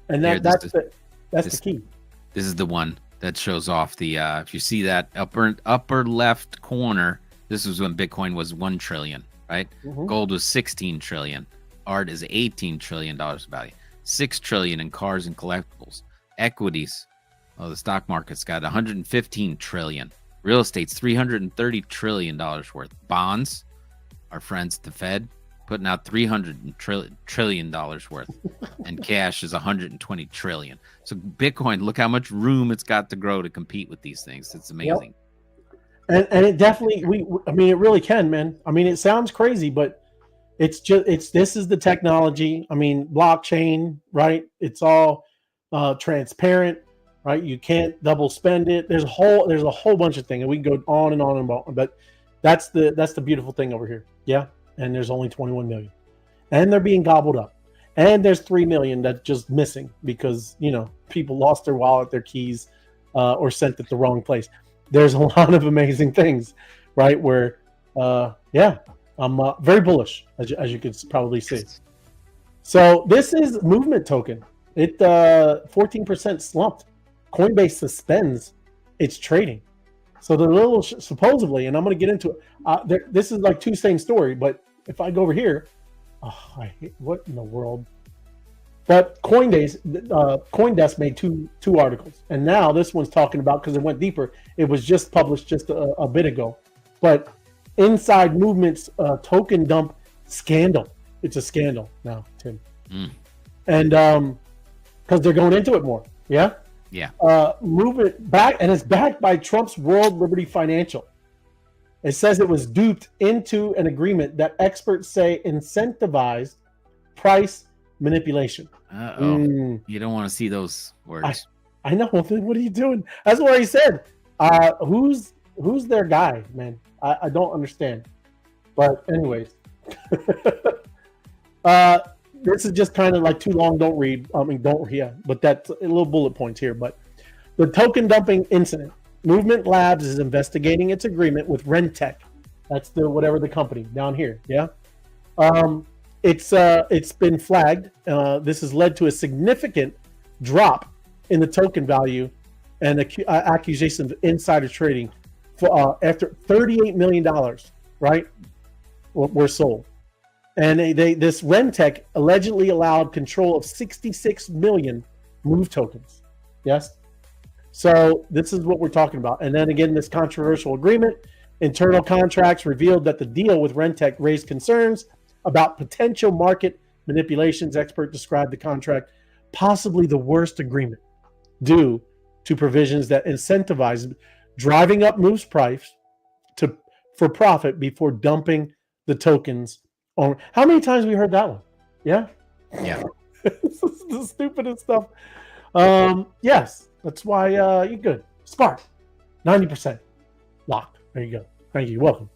And that's the key. This is the one that shows off the if you see that upper left corner, this was when Bitcoin was 1 trillion, right? Mm-hmm. Gold was 16 trillion. Art is $18 trillion value. 6 trillion in cars and collectibles. Equities. Oh, the stock market's got 115 trillion. Real estate's $330 trillion worth. Bonds, our friends at the Fed, putting out $300 trillion worth. And cash is 120 trillion. So Bitcoin, look how much room it's got to grow to compete with these things. It's amazing. Yep. And it definitely, it really can, man. I mean, it sounds crazy, but this is the technology. I mean, blockchain, right? It's all transparent, right? You can't double spend it. There's a whole bunch of things, and we can go on and on and on. But that's the beautiful thing over here. Yeah. And there's only 21 million, and they're being gobbled up. And there's 3 million that's just missing because people lost their wallet, their keys, or sent it the wrong place. There's a lot of amazing things, right? Where I'm very bullish, as you could probably see. So this is movement token. It 14% slumped. Coinbase suspends its trading. So the little supposedly, and I'm going to get into it. This is like two same story, but if I go over here, what in the world? But CoinDesk made two articles, and now this one's talking about, because it went deeper. It was just published just a bit ago, but Inside Movement's token dump scandal. It's a scandal now, Tim. And because they're going into it more. Yeah. Movement back, and it's backed by Trump's World Liberty Financial. It says it was duped into an agreement that experts say incentivized price manipulation. You don't want to see those words. I know. What are you doing? That's what he said. Who's their guy, man? I don't understand. But anyways, this is just kind of like too long. Don't read. But that's a little bullet points here. But the token dumping incident. Movement Labs is investigating its agreement with friend.tech. That's the company down here. Yeah. It's been flagged. This has led to a significant drop in the token value and accusations of insider trading for after $38 million, right, were sold. And this friend.tech allegedly allowed control of 66 million Move tokens. Yes. So this is what we're talking about. And then again, this controversial agreement, internal contracts revealed that the deal with friend.tech raised concerns about potential market manipulations. Expert described the contract possibly the worst agreement due to provisions that incentivize driving up Move's price for profit before dumping the tokens on. How many times have we heard that one? Yeah. This is the stupidest stuff. Yes, that's why you're good. Spark, 90% locked. There you go. Thank you. You're welcome.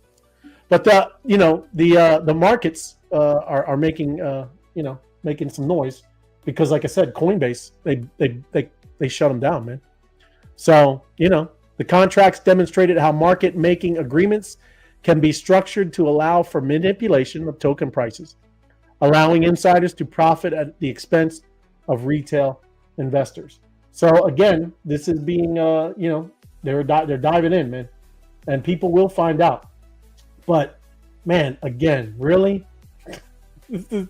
But the markets are making making some noise because, like I said, Coinbase they shut them down, man. So the contracts demonstrated how market making agreements can be structured to allow for manipulation of token prices, allowing insiders to profit at the expense of retail investors. So again, this is being they're diving in, man, and people will find out. But man, again, really, this is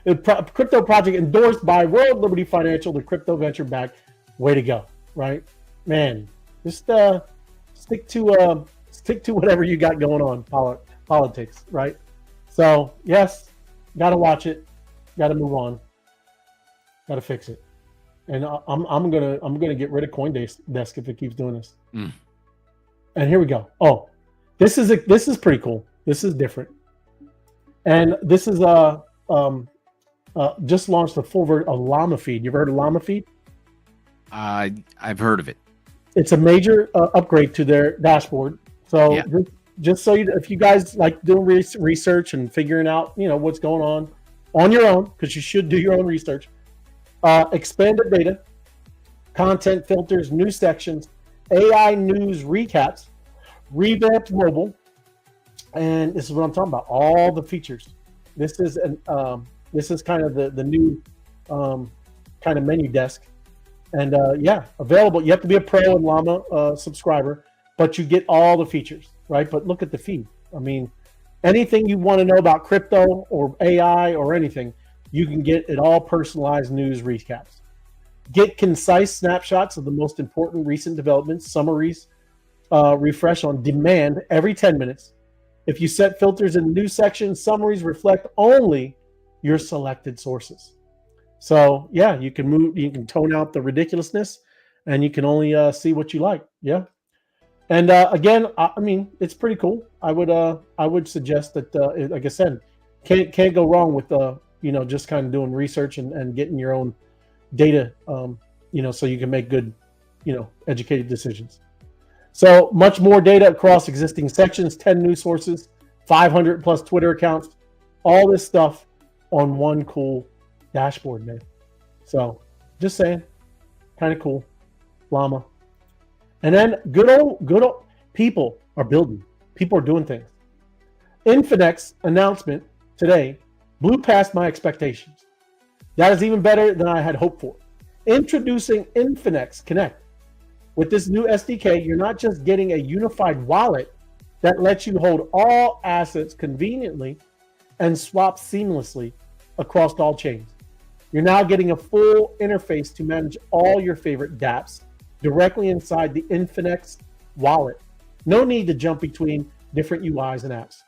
a crypto project endorsed by World Liberty Financial, the crypto venture back. Way to go, right, man? Just stick to whatever you got going on, politics, right? So yes, gotta watch it, gotta move on, gotta fix it, and I'm gonna get rid of CoinDesk if it keeps doing this. And here we go. Oh, this is pretty cool. This is different, and this is just launched the full version of Llama Feed. You ever heard of Llama Feed? I've heard of it. It's a major upgrade to their dashboard. So Yeah. just so if you guys like doing research and figuring out, what's going on your own, because you should do your own research. Expanded data, content filters, new sections, AI news recaps, revamped mobile, and this is what I'm talking about. All the features. This is kind of the new kind of menu desk, and available. You have to be a Pro and Llama subscriber, but you get all the features, right? But look at the feed. I mean, anything you want to know about crypto or AI or anything, you can get it all personalized news recaps. Get concise snapshots of the most important recent developments, summaries, refresh on demand every 10 minutes. If you set filters in the news section, summaries reflect only your selected sources. So yeah, you can tone out the ridiculousness, and you can only see what you like. Yeah. And again, I mean, it's pretty cool. I would suggest that, like I said, can't go wrong with just kind of doing research and getting your own data, so you can make good, educated decisions. So much more data across existing sections, 10 news sources, 500 plus Twitter accounts, all this stuff on one cool dashboard, man. So just saying, kind of cool. Llama. And then good old people are building. People are doing things. Infinex's announcement today blew past my expectations. That is even better than I had hoped for. Introducing Infinex Connect. With this new SDK, you're not just getting a unified wallet that lets you hold all assets conveniently and swap seamlessly across all chains. You're now getting a full interface to manage all your favorite dApps directly inside the Infinex wallet. No need to jump between different UIs and apps.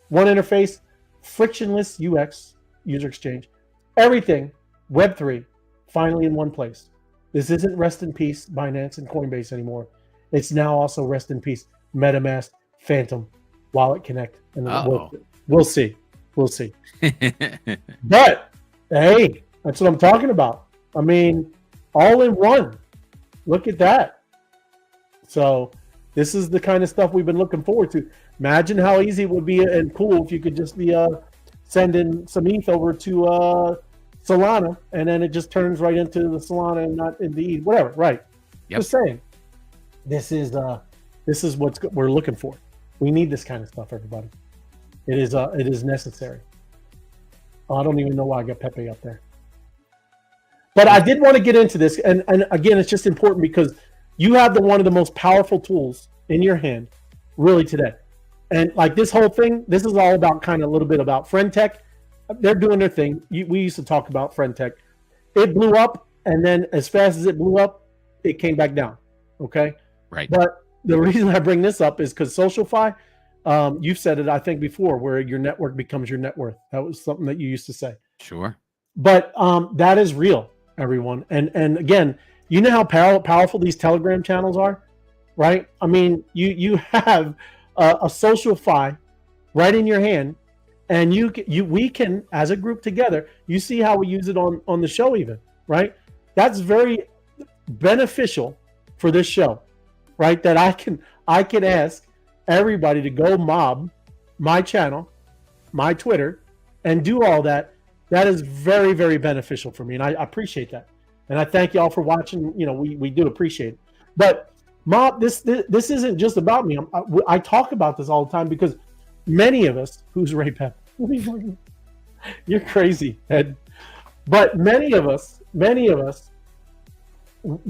One interface, frictionless UX, user exchange, everything Web3 finally in one place. This isn't rest in peace Binance and Coinbase anymore. It's now also rest in peace MetaMask, Phantom, Wallet Connect, and we'll see. But hey, that's what I'm talking about. I mean, all in one. Look at that. So this is the kind of stuff we've been looking forward to. Imagine how easy it would be and cool if you could just be sending some ETH over to Solana, and then it just turns right into the Solana and not into ETH, whatever. Right? Yep. Just saying. This is what we're looking for. We need this kind of stuff, everybody. It is necessary. I don't even know why I got Pepe up there. But I did want to get into this, and again, it's just important because you have one of the most powerful tools in your hand, really, today. And like this whole thing, this is all about kind of a little bit about friend.tech. They're doing their thing. We used to talk about friend.tech. It blew up, and then as fast as it blew up, it came back down. Okay? Right. But the reason I bring this up is because SocialFi, you've said it, I think, before, where your network becomes your net worth. That was something that you used to say. Sure. But that is real, everyone. And again, you know how powerful these Telegram channels are, right? I mean, you have a SocialFi right in your hand, and we can, as a group together, you see how we use it on the show even, right? That's very beneficial for this show, right? That I can ask everybody to go mob my channel, my Twitter, and do all that. That is very, very beneficial for me, and I appreciate that. And I thank y'all for watching. We do appreciate it. But mob, this isn't just about me. I talk about this all the time because many of us, who's Ray Pep? You're crazy, Ed. But many of us,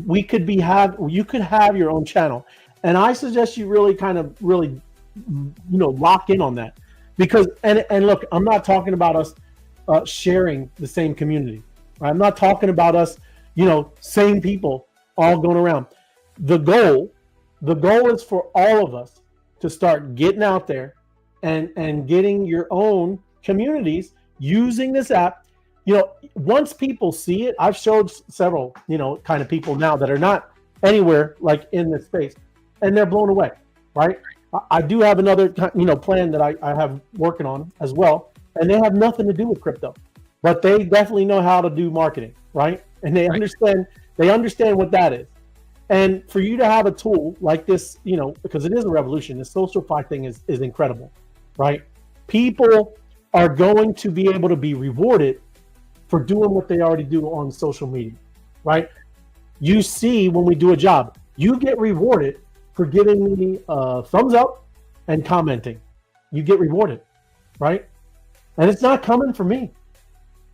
you could have your own channel, and I suggest you really lock in on that, because and look, I'm not talking about us sharing the same community. Right? I'm not talking about us, same people all going around. The goal is for all of us to start getting out there and getting your own communities using this app. Once people see it, I've showed several, kind of people now that are not anywhere like in this space, and they're blown away, right? I do have another, plan that I have working on as well, and they have nothing to do with crypto, but they definitely know how to do marketing, right? And they understand what that is. And for you to have a tool like this, because it is a revolution, the SocialFi thing is incredible, right? People are going to be able to be rewarded for doing what they already do on social media, right? You see, when we do a job, you get rewarded for giving me a thumbs up and commenting. You get rewarded, right? And it's not coming from me.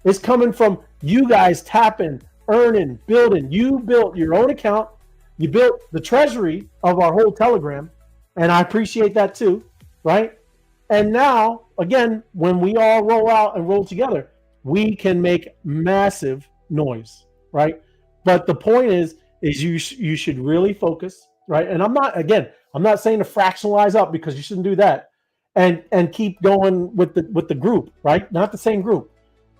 It's coming from you guys tapping, earning, building. You built your own account. You built the treasury of our whole Telegram, and I appreciate that too, right? And now, again, when we all roll out and roll together, we can make massive noise, right? But the point is you should really focus, right? And I'm not saying to fractionalize up, because you shouldn't do that, and keep going with the group, right? Not the same group.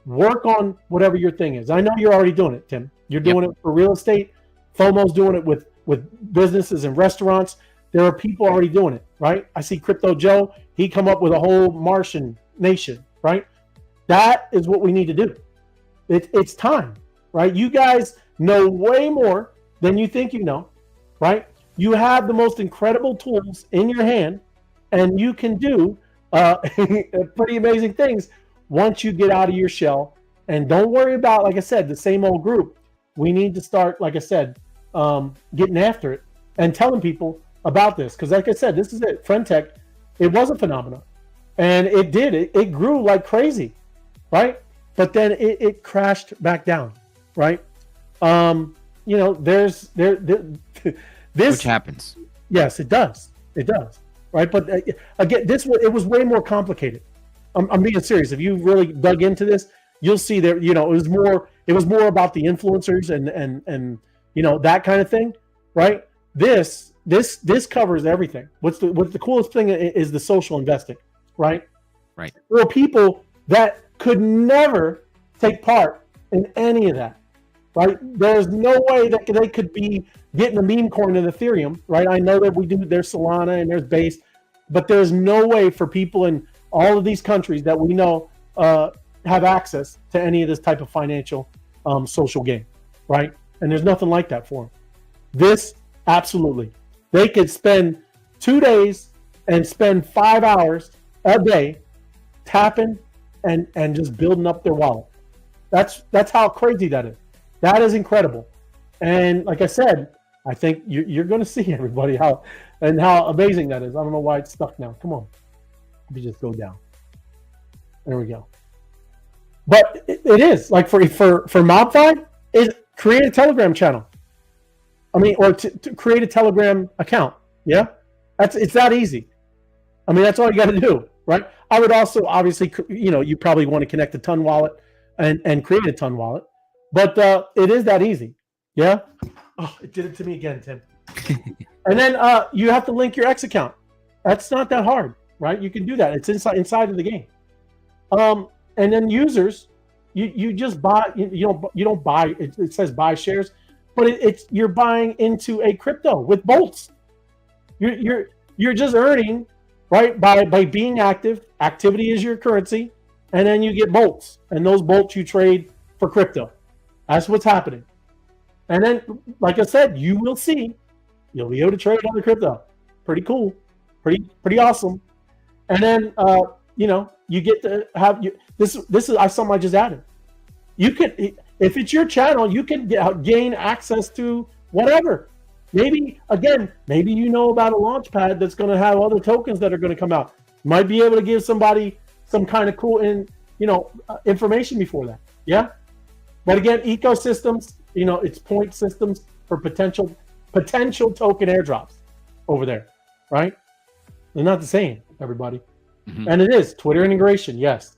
Work on whatever your thing is. I know you're already doing it, Tim. You're doing it for real estate. FOMO's doing it with businesses and restaurants. There are people already doing it, right? I see Crypto Joe. He come up with a whole Martian nation, right? That is what we need to do. It's time, right? You guys know way more than you think you know, right? You have the most incredible tools in your hand, and you can do pretty amazing things once you get out of your shell. And don't worry about, like I said, the same old group. We need to start, like I said, getting after it and telling people about this. Because like I said, this is it. Friend.tech, it was a phenomenon. And it grew like crazy, right? But then it crashed back down, right? This which happens. Yes, it does. It does, right? But again, it was way more complicated. I'm being serious. If you really dug into this, you'll see that it was more about the influencers and that kind of thing, right? This covers everything. What's the coolest thing is the social investing, right? Right. There are people that could never take part in any of that, right? There's no way that they could be getting a meme coin in Ethereum, right? I know that we do. There's Solana and there's Base, but there's no way for people in all of these countries that we know have access to any of this type of financial social gain, right? And there's nothing like that for them. This, absolutely. They could spend 2 days and spend 5 hours a day tapping and just building up their wallet. That's how crazy that is. That is incredible. And like I said, I think you're going to see, everybody, how amazing that is. I don't know why it's stuck now. Come on. Let me just go down. There we go. But it is like for MOBFI, is create a Telegram channel. I mean, or to create a Telegram account. Yeah, it's that easy. I mean, that's all you got to do, right? I would also obviously, you probably want to connect a Ton wallet and create a Ton wallet, but it is that easy. Yeah. Oh, it did it to me again, Tim. And then you have to link your X account. That's not that hard, right? You can do that. It's inside of the game. And then users, you just buy. You don't buy. It says buy shares, but you're buying into a crypto with bolts. You're just earning, right, by being active. Activity is your currency, and then you get bolts, and those bolts you trade for crypto. That's what's happening. And then, like I said, you'll be able to trade other crypto. Pretty cool, pretty awesome. And then you get to have this is something I just added. You could, if it's your channel, you can gain access to whatever. Maybe you know about a launch pad that's going to have other tokens that are going to come out. You might be able to give somebody some kind of cool information before that. Yeah. But again, ecosystems, it's point systems for potential token airdrops over there, right? They're not the same, everybody. Mm-hmm. And it is Twitter integration, yes.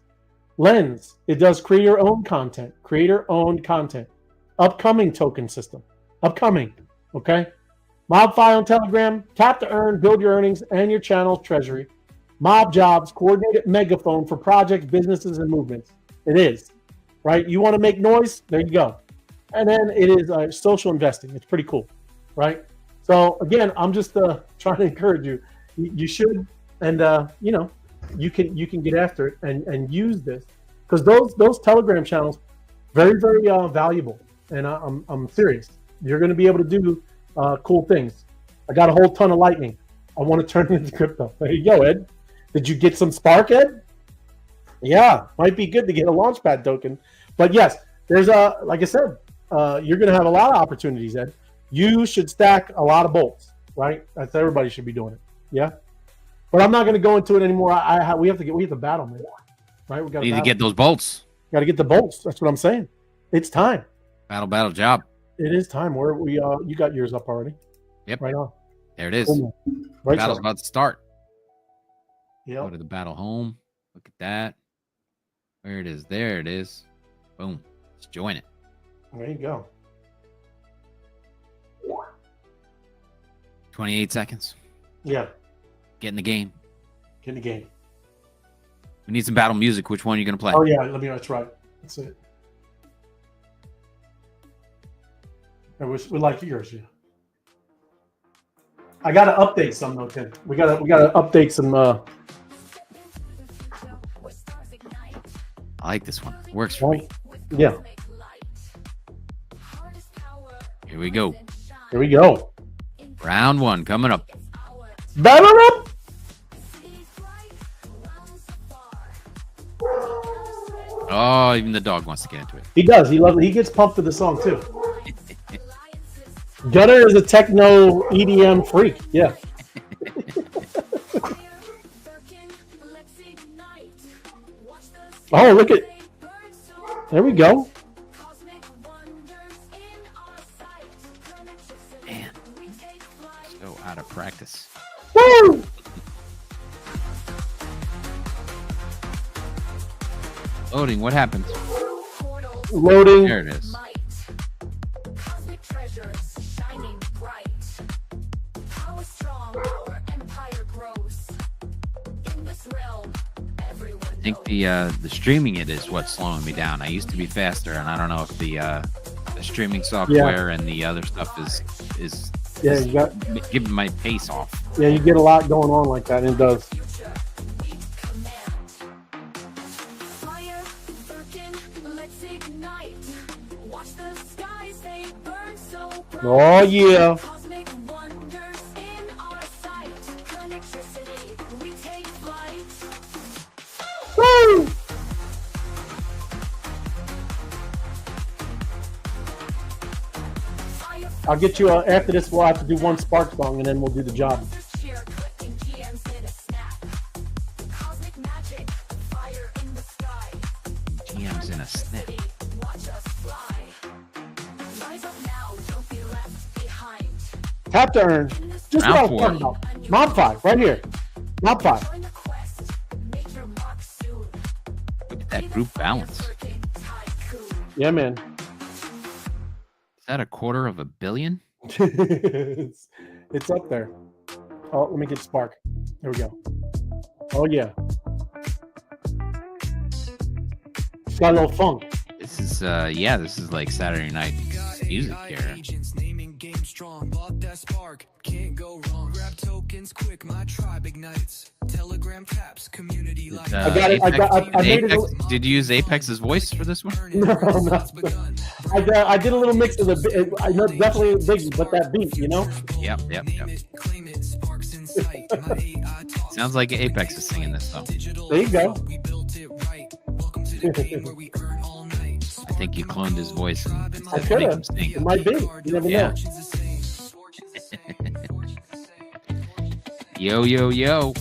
Lens, it does creator-owned content. Upcoming token system. Upcoming, okay? MOBFI on Telegram, Tap to Earn, build your earnings and your channel's treasury. Mob Jobs, coordinated megaphone for projects, businesses, and movements. It is, right? You want to make noise? There you go. And then it is social investing. It's pretty cool, right? So again, I'm just trying to encourage you. You should, and you can get after it and use this, because those Telegram channels, very, very valuable. And I'm serious. You're going to be able to do cool things. I got a whole ton of Lightning. I want to turn it into crypto. There you go, Ed. Did you get some Spark, Ed? Yeah, might be good to get a Launchpad token. But yes, there's like I said, you're going to have a lot of opportunities, Ed. You should stack a lot of bolts, right? That's everybody should be doing it. Yeah. But I'm not going to go into it anymore. We have to battle, man. Right? We got to get those bolts. Got to get the bolts. That's what I'm saying. It's time. Battle job. It is time. You got yours up already. Yep. Right on. There it is. Right. Battle's about to start. Yeah. Go to the battle home. Look at that. Where it is. There it is. Boom. Let's join it. There you go. 28 seconds. Yeah. Get in the game. Get in the game. We need some battle music. Which one are you going to play? Oh, yeah. That's right. That's it. We like yours, yeah. I got to update some, though, Tim. We got to update some. I like this one. Works for me. Yeah. Here we go. Here we go. Round one coming up. Battle up. Oh, even the dog wants to get into it. He does. He gets pumped to the song too. Gunner is a techno EDM freak. Yeah. Oh, look at. There we go. Man, so out of practice. Woo! Loading. What happens? Loading. There it is. I think the streaming it is what's slowing me down. I used to be faster, and I don't know if the streaming software and the other stuff is giving my pace off. Yeah, you get a lot going on like that, and it does. Oh yeah. Woo! I'll get you after this. We'll have to do one Spark song, and then we'll do the job. GM's in a snap. Tap to earn. Just what I was talking about. MOBFI, right here. MOBFI. Look at that group balance. Yeah, man. Is that $250 million? It's up there. Oh, let me get Spark. There we go. Oh yeah. It's got a little funk. This is this is like Saturday night music here. Strong, bought that spark, can't go wrong. Grab tokens quick, my tribe ignites. Telegram taps, community life. I got it. I made Apex, it. Did you use Apex's voice for this one? No. I did a little mix of the. I know definitely a big, but that beat, you know. Yep. Sounds like Apex is singing this though. There you go. I think you cloned his voice and I could have. It might be. You never know. Yo.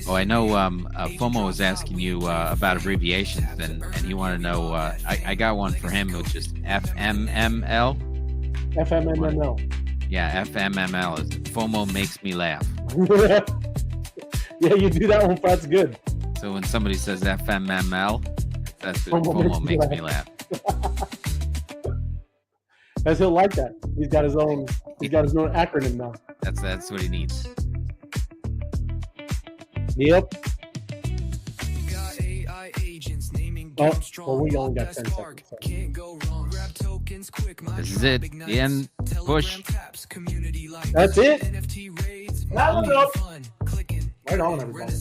Oh, I know FOMO was asking you about abbreviations, and he wanted to know, I got one for him, which is FMML. FMML. Yeah, FMML is FOMO makes me laugh. Yeah, you do that one. That's good. So when somebody says FMML, that's what FOMO makes me laugh. As he'll like that. He's got his own acronym now. That's what he needs. Yep. Oh, well, we only got 10 seconds. This is it. The end push. That's it. Right on, everybody.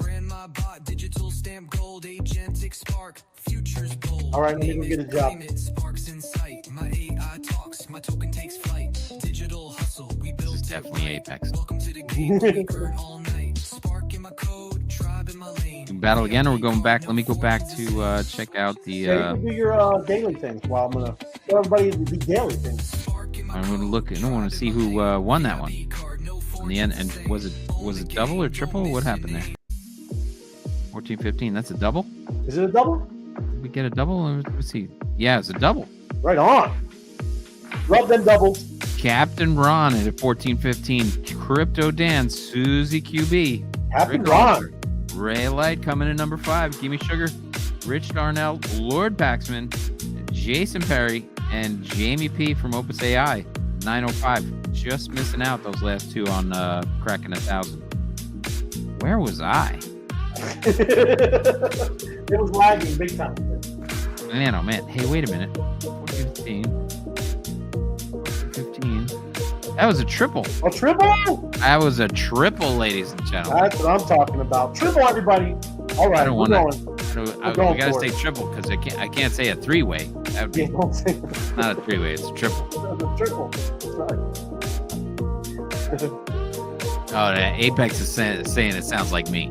brand my bot, digital stamp gold, agentic spark, futures bold. All right, let me go get a job. Sparks in sight, my AI talks, my token takes flight. Digital hustle, we build. This is definitely Apex. Welcome to the game, we burn all night. Spark in my code, tribe in my lane. We battle again, or we're going back. Let me go back to check out the. You can do your daily things while I'm gonna tell everybody the daily things. I'm gonna look. I want to see who won that one in the end. And was it double or triple? What happened there? 14-15. That's a double. Is it a double? Did we get a double? Let's see. Yeah, it's a double. Right on. Love them doubles. Captain Ron at 14-15. Crypto Dan, Susie QB. Captain Ron. Ray Light coming in number 5. Gimme Sugar. Rich Darnell, Lord Paxman, Jason Perry, and Jamie P from Opus AI. 905. Just missing out those last two on cracking 1,000. Where was I? It was lagging big time. Man, oh man. Hey, wait a minute. 14-15. That was a triple. A triple? That was a triple, ladies and gentlemen. That's what I'm talking about. Triple, everybody. All right, I don't we're want going. We gotta say triple because I can't say a 3-way. That would be not a 3-way. It's a triple. It's a triple. Oh, Apex is saying it sounds like me.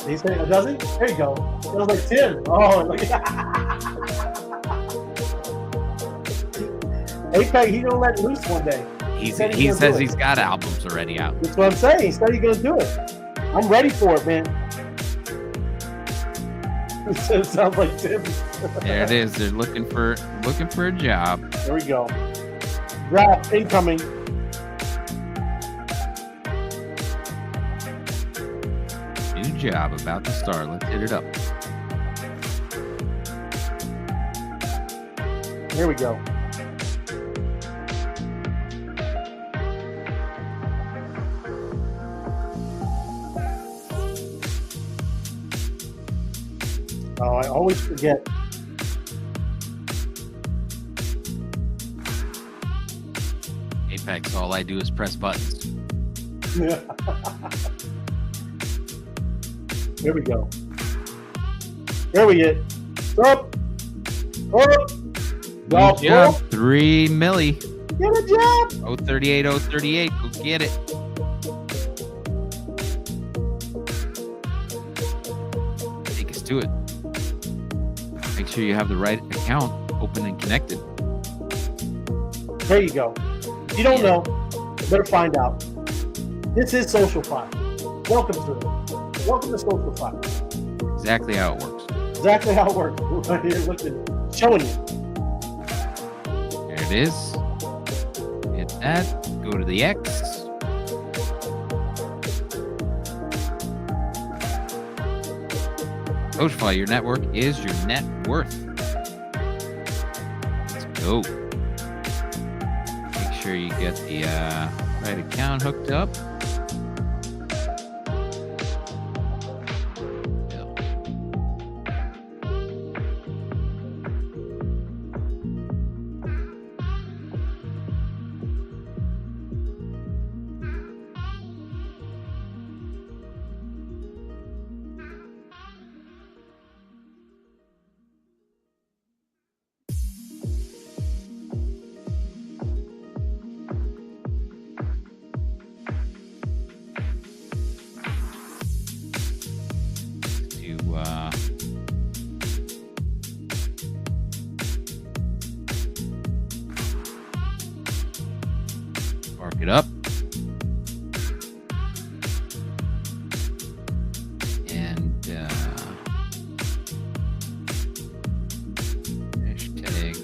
He's saying, does he? There you go. It was like 10. Oh, look at Apex, he's gonna let loose one day. He says he's got albums already out. That's what I'm saying. He said he's gonna do it. I'm ready for it, man. It sounds like Tim. There it is. They're looking for a job. There we go. Draft incoming. New job about to start. Let's hit it up. Here we go. Oh, I always forget. Apex, all I do is press buttons. Here we go. There we get. Up. Up. Good job. 3 milli. Get a job. 038. Go get it. Take us to it. Make sure you have the right account open and connected. There you go. If you don't know, you better find out. This is SocialFi. Welcome to it. Welcome to SocialFi. Exactly how it works. Exactly how it works. Right here, looking, showing you. There it is. Hit that. Go to the X. SocialFi, your network is your net worth. Let's go. Make sure you get the right account hooked up. Spark it up. And hashtag.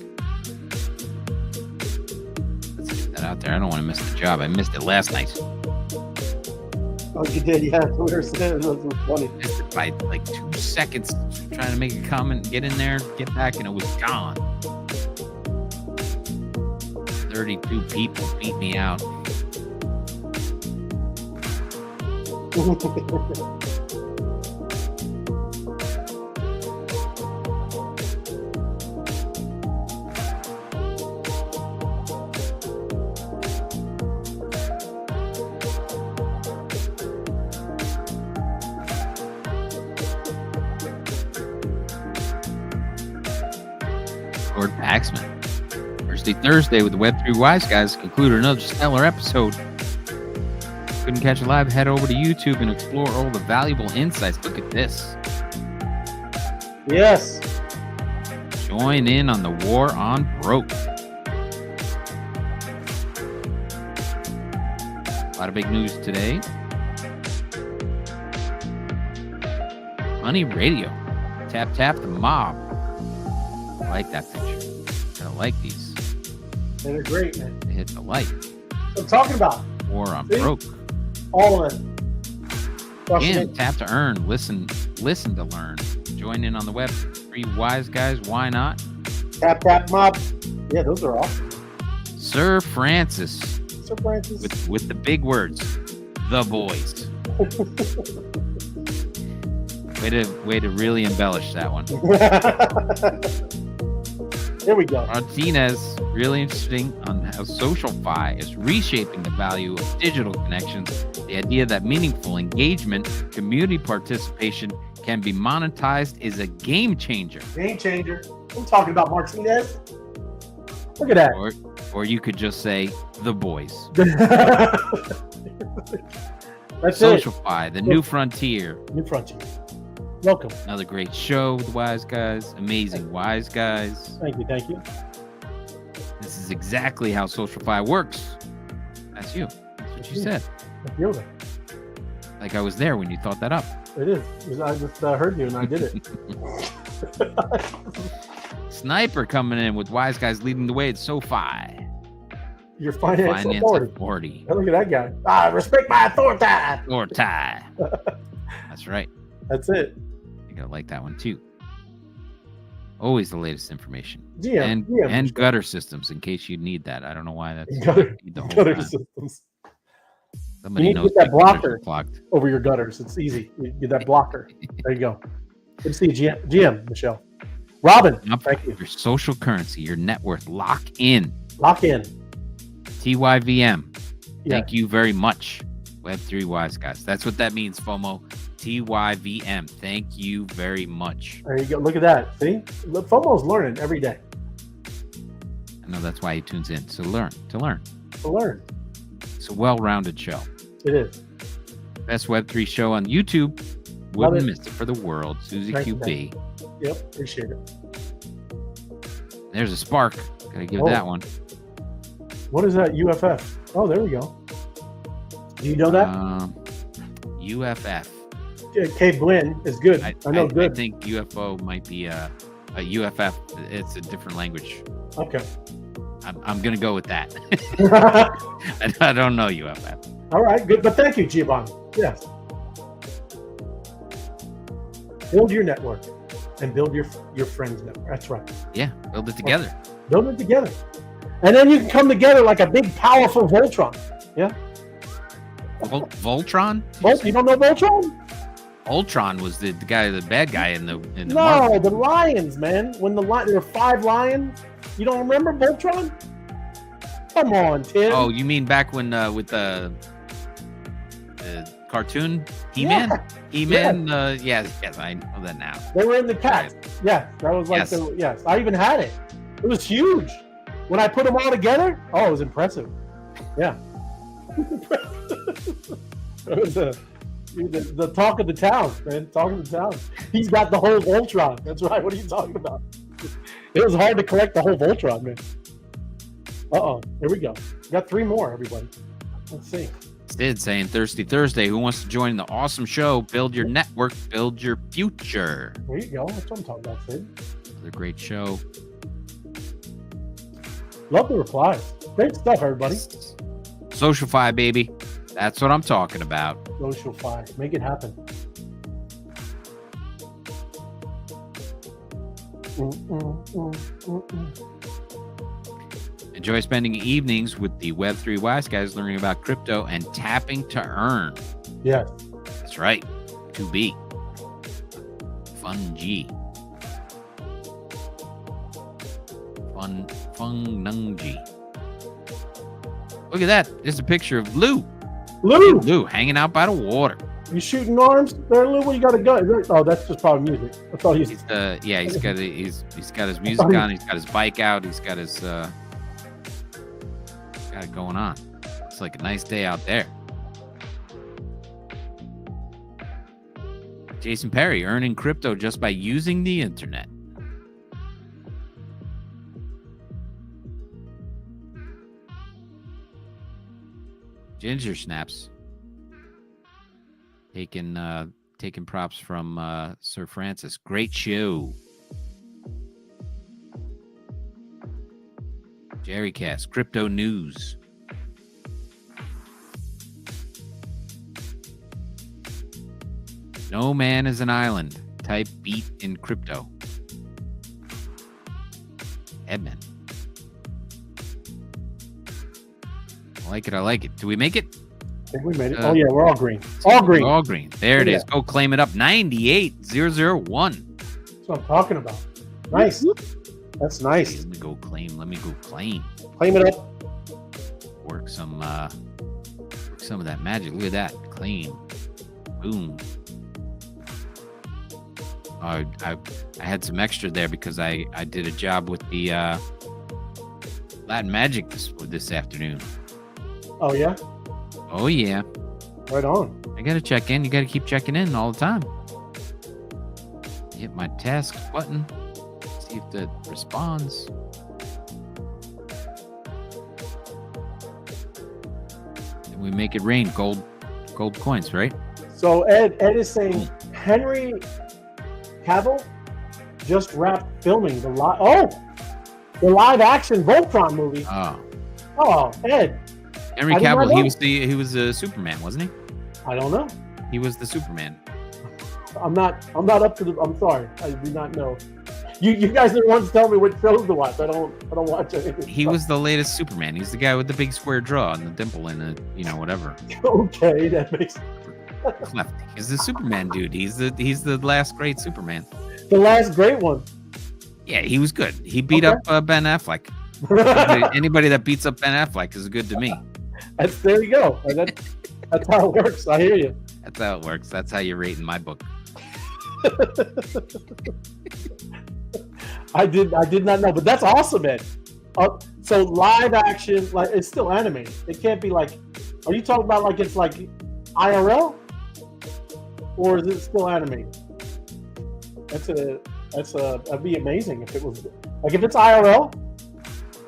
Let's get that out there. I don't want to miss the job. I missed it last night. Oh, you did, yeah. We were saying it was funny. Missed it by like 2 seconds. Trying to make a comment, get in there, get back, and it was gone. 32 people beat me out. Discord Paxman. Thursday with the Web3 Wise Guys concluded another stellar episode. Couldn't catch it live? Head over to YouTube and explore all the valuable insights. Look at this. Yes. Join in on the war on broke. A lot of big news today. Honey Radio. Tap the mob. I like that picture. I like these. They're great, man. They hit the like. What I'm talking about. War on broke. All of it. Again, tap to earn. Listen to learn. Join in on the Web3 Wise Guys. Why not? Tap mob. Yeah, those are awesome. Sir Francis. Sir Francis. With the big words. The boys. Way to really embellish that one. There we go. Martinez, really interesting on how SocialFi is reshaping the value of digital connections. The idea that meaningful engagement, community participation can be monetized is a game changer. Game changer. I'm talking about Martinez. Look at that. Or you could just say the boys. That's SocialFi, the new frontier. New frontier. Welcome. Another great show with the Wise Guys. Amazing Wise Guys. Thank you. This is exactly how SocialFi works. That's you. That's what you said. I feel it. Like I was there when you thought that up. It is. I just heard you and I did it. Sniper coming in with Wise Guys leading the way at SoFi. Your finance authority. Hey, look at that guy. Respect my authority. That's right. That's it. You gotta like that one too. Always the latest information. GM, and gutter systems in case you need that. I don't know why that's gutter systems. Somebody knows that blocker over your gutters. It's easy. You get that blocker. There you go. Good to see you, GM Michelle. Robin, thank you. Your social currency, your net worth, lock in. TYVM. Yeah. Thank you very much. Web3 Wise Guys. That's what that means, FOMO. TYVM. Thank you very much. There you go. Look at that. See? FOMO's learning every day. I know that's why he tunes in. To learn. It's a well-rounded show. It is. Best Web3 show on YouTube. Wouldn't miss it for the world. Susie QB. Yep. Appreciate it. There's a spark. Gotta give that one. What is that? UFF. Oh, there we go. Do you know that? UFF. K Blinn is good. I know good. I think UFO might be a UFF. It's a different language. Okay. I'm gonna go with that. I don't know UFF. All right, good. But thank you, Giovanni. Yes. Build your network and build your friends' network. That's right. Yeah, build it together. Build it together. And then you can come together like a big, powerful Voltron. Yeah. Voltron? You don't know Voltron? Ultron was the guy, the bad guy in the No, Marvel. the lions, man. When there were 5 lions. You don't remember Voltron? Come on, Tim. Oh, you mean back when with the cartoon He-Man? Yeah. He-Man? Yes, I know that now. They were in the cats. Yeah, that was like yes. I even had it. It was huge. When I put them all together, it was impressive. Yeah. It was the talk of the town, man. Talk of the town. He's got the whole Voltron. That's right. What are you talking about? It was hard to collect the whole Voltron, man. Here we go. We got 3 more, everybody. Let's see. Sid saying Thirsty Thursday. Who wants to join the awesome show? Build your network, build your future. There you go. That's what I'm talking about, Sid. Another great show. Love the replies. Great stuff, everybody. SocialFi, baby. That's what I'm talking about. SocialFi. Make it happen. Enjoy spending evenings with the Web3 Wise Guys learning about crypto and tapping to earn. Yes. That's right. 2B. Fun G. Fun Nung G. Look at that. There's a picture of Lou. Lou hanging out by the water. You shooting arms there, Lou? What you got a gun? Oh, that's just probably music. I thought he's He's got his music on. He's got his bike out. He's got his got it going on. It's like a nice day out there. Jason Perry earning crypto just by using the internet. Ginger Snaps taking props from Sir Francis. Great show. Jerry Cast, crypto news. No man is an island. Type beat in crypto. Edmund. I like it. I like it. Do we make it? I think we made it. Oh, yeah. We're all green. All green. We're all green. There it is. Go claim it up. 98,001. That's what I'm talking about. Nice. That's nice. Let me go claim. Claim it up. Work some of that magic. Look at that. Claim. Boom. I had some extra there because I did a job with the Latin Magic this afternoon. Oh, yeah? Oh, yeah. Right on. I got to check in. You got to keep checking in all the time. Hit my task button. See if that responds. And we make it rain. Gold coins, right? So Ed is saying Henry Cavill just wrapped filming the live action Voltron movie. Oh, Ed. Henry Cavill, he was the Superman, wasn't he? I don't know. He was the Superman. I'm not up to the. I'm sorry, I do not know. You guys didn't want to tell me what shows to watch. I don't watch anything. He was the latest Superman. He's the guy with the big square jaw and the dimple and the whatever. Okay, that makes. He's the Superman dude. He's the last great Superman. The last great one. Yeah, he was good. He beat up Ben Affleck. Anybody that beats up Ben Affleck is good to me. There you go. That's how it works. I hear you. That's how it works. That's how you rate in my book. I did not know, but that's awesome, Ed. So live action, like it's still animated. It can't be like. Are you talking about like it's like IRL, or is it still animated? That'd be amazing if it was like if it's IRL.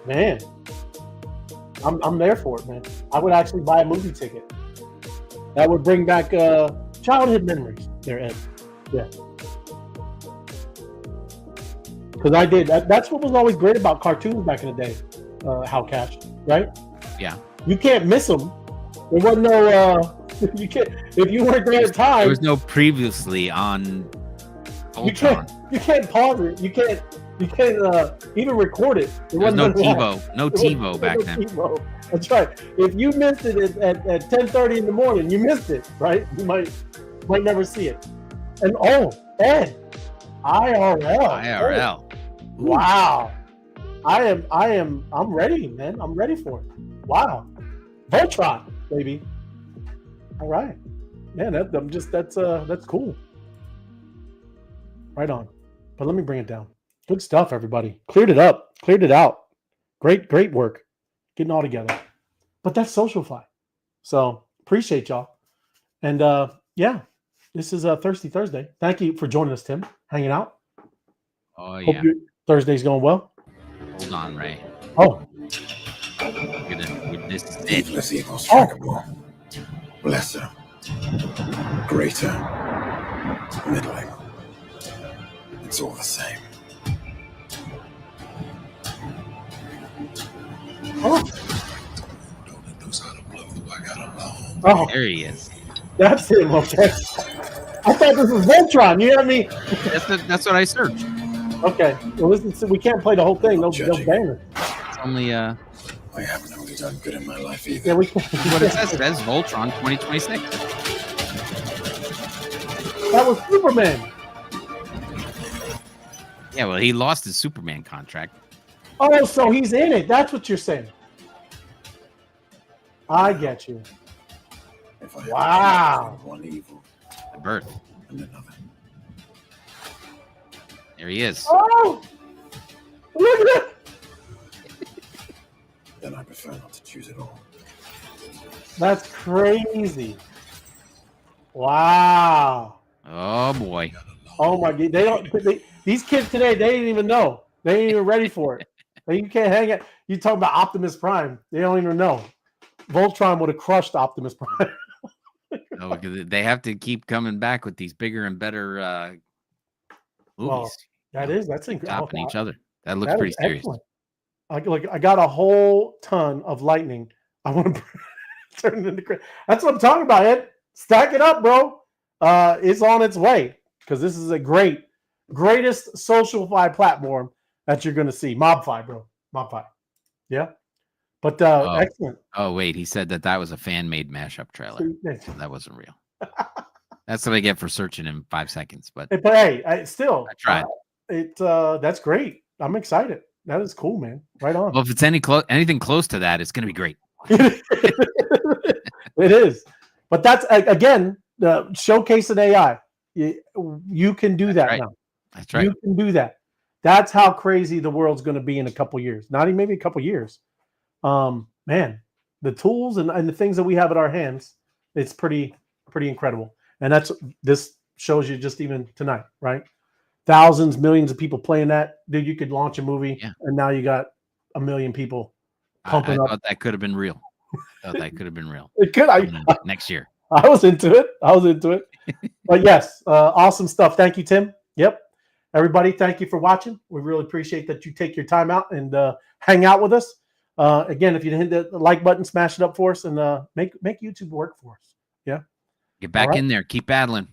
Man, I'm there for it, man. I would actually buy a movie ticket. That would bring back childhood memories there, Ed. Yeah. Because I did. That's what was always great about cartoons back in the day, How Cash, right? Yeah. You can't miss them. There wasn't no, you can't, if you weren't there at the time. There was no previously on Ultron. You can't pause it. You can't even record it. There was no TiVo. No TiVo back then. TiVo. That's right. If you missed it at 10:30 in the morning, you missed it, right? You might never see it. And Ed, IRL. Wow. I'm ready, man. I'm ready for it. Wow. Voltron, baby. All right. Man, that's cool. Right on. But let me bring it down. Good stuff, everybody. Cleared it up. Cleared it out. Great work. Getting all together. But that's SocialFi. So appreciate y'all. And yeah, this is a Thirsty Thursday. Thank you for joining us, Tim. Hanging out. Oh, yeah. Hope your Thursday's going well. Hold on, Ray. Oh. This is it. Let's see equals trackable. Lesser. Greater. Middling. It's all the same. Oh, there he is. That's him. Okay. I thought this was Voltron. You hear me? That's what I searched. Okay. Well, listen, we can't play the whole thing. They'll ban it. It's only I haven't really done good in my life either. Yeah, we can't. What it says Voltron 2026. That was Superman. Yeah, well, he lost his Superman contract. Oh, so he's in it. That's what you're saying. I get you. If I wow. One evil, birth. And another. There he is. Oh, look at that. Then I prefer not to choose at all. That's crazy. Wow. Oh boy. Oh my God. These kids today, they didn't even know. They ain't even ready for it. You can't hang it. You talk about Optimus Prime. They don't even know. Voltron would have crushed Optimus Prime. Oh, they have to keep coming back with these bigger and better movies. Well, that's incredible. Topping each other. That looks pretty serious. I got a whole ton of lightning. I want to turn it into. That's what I'm talking about, Ed. Stack it up, bro. It's on its way because this is a greatest SocialFi platform that you're going to see. MOBFI, bro. MOBFI. Yeah. But excellent. Oh, wait. He said that was a fan-made mashup trailer. That wasn't real. That's what I get for searching in 5 seconds. But hey, I tried. That's great. I'm excited. That is cool, man. Right on. Well, if it's anything close to that, it's going to be great. It is. But that's, again, the showcase in AI. You can do that now. That's right. You can do that. That's how crazy the world's going to be in a couple years. Not even maybe a couple years. Man, the tools and the things that we have at our hands, it's pretty incredible. And this shows you just even tonight, right? Thousands, millions of people playing that. Dude, you could launch a movie and now you got 1 million people pumping up. I thought that could have been real. It could. Next year. I was into it. But yes, awesome stuff. Thank you, Tim. Yep. Everybody, thank you for watching. We really appreciate that you take your time out and hang out with us. Again, if you hit the like button, smash it up for us and make YouTube work for us. Yeah. Get back in there. Keep battling.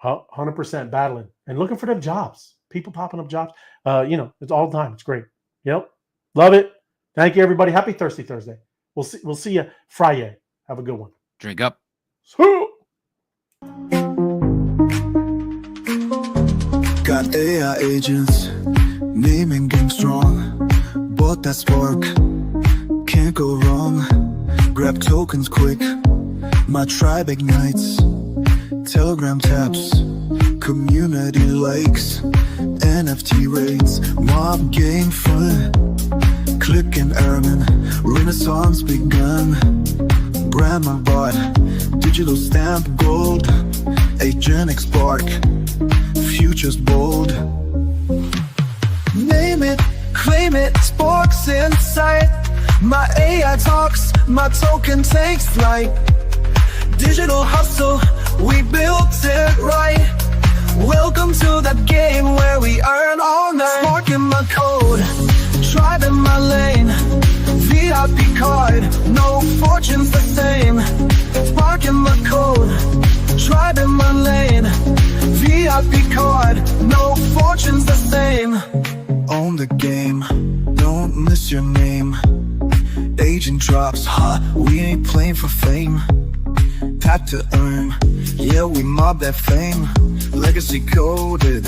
100% battling and looking for them jobs. People popping up jobs. It's all the time. It's great. Yep. Love it. Thank you, everybody. Happy Thirsty Thursday. We'll see you Friday. Have a good one. Drink up. Got AI agents, naming game strong. Bought that spark, can't go wrong. Grab tokens quick, my tribe ignites. Telegram taps, community likes. NFT raids, mob game fun. Click and earning, renaissance begun. Brand my bot, digital stamp gold. Agenic spark, futures bold. Name it, claim it, sparks in sight. My AI talks, my token takes flight. Digital hustle, we built it right. Welcome to that game where we earn all night. Sparking my code, tribe in my lane. VIP card, no fortune's the same. Sparking my code, tribe in my lane. VIP card, no fortune's the same. Own the game, don't miss your name. Agent drops, we ain't playing for fame. Tap to earn, yeah, we mob that fame. Legacy coded,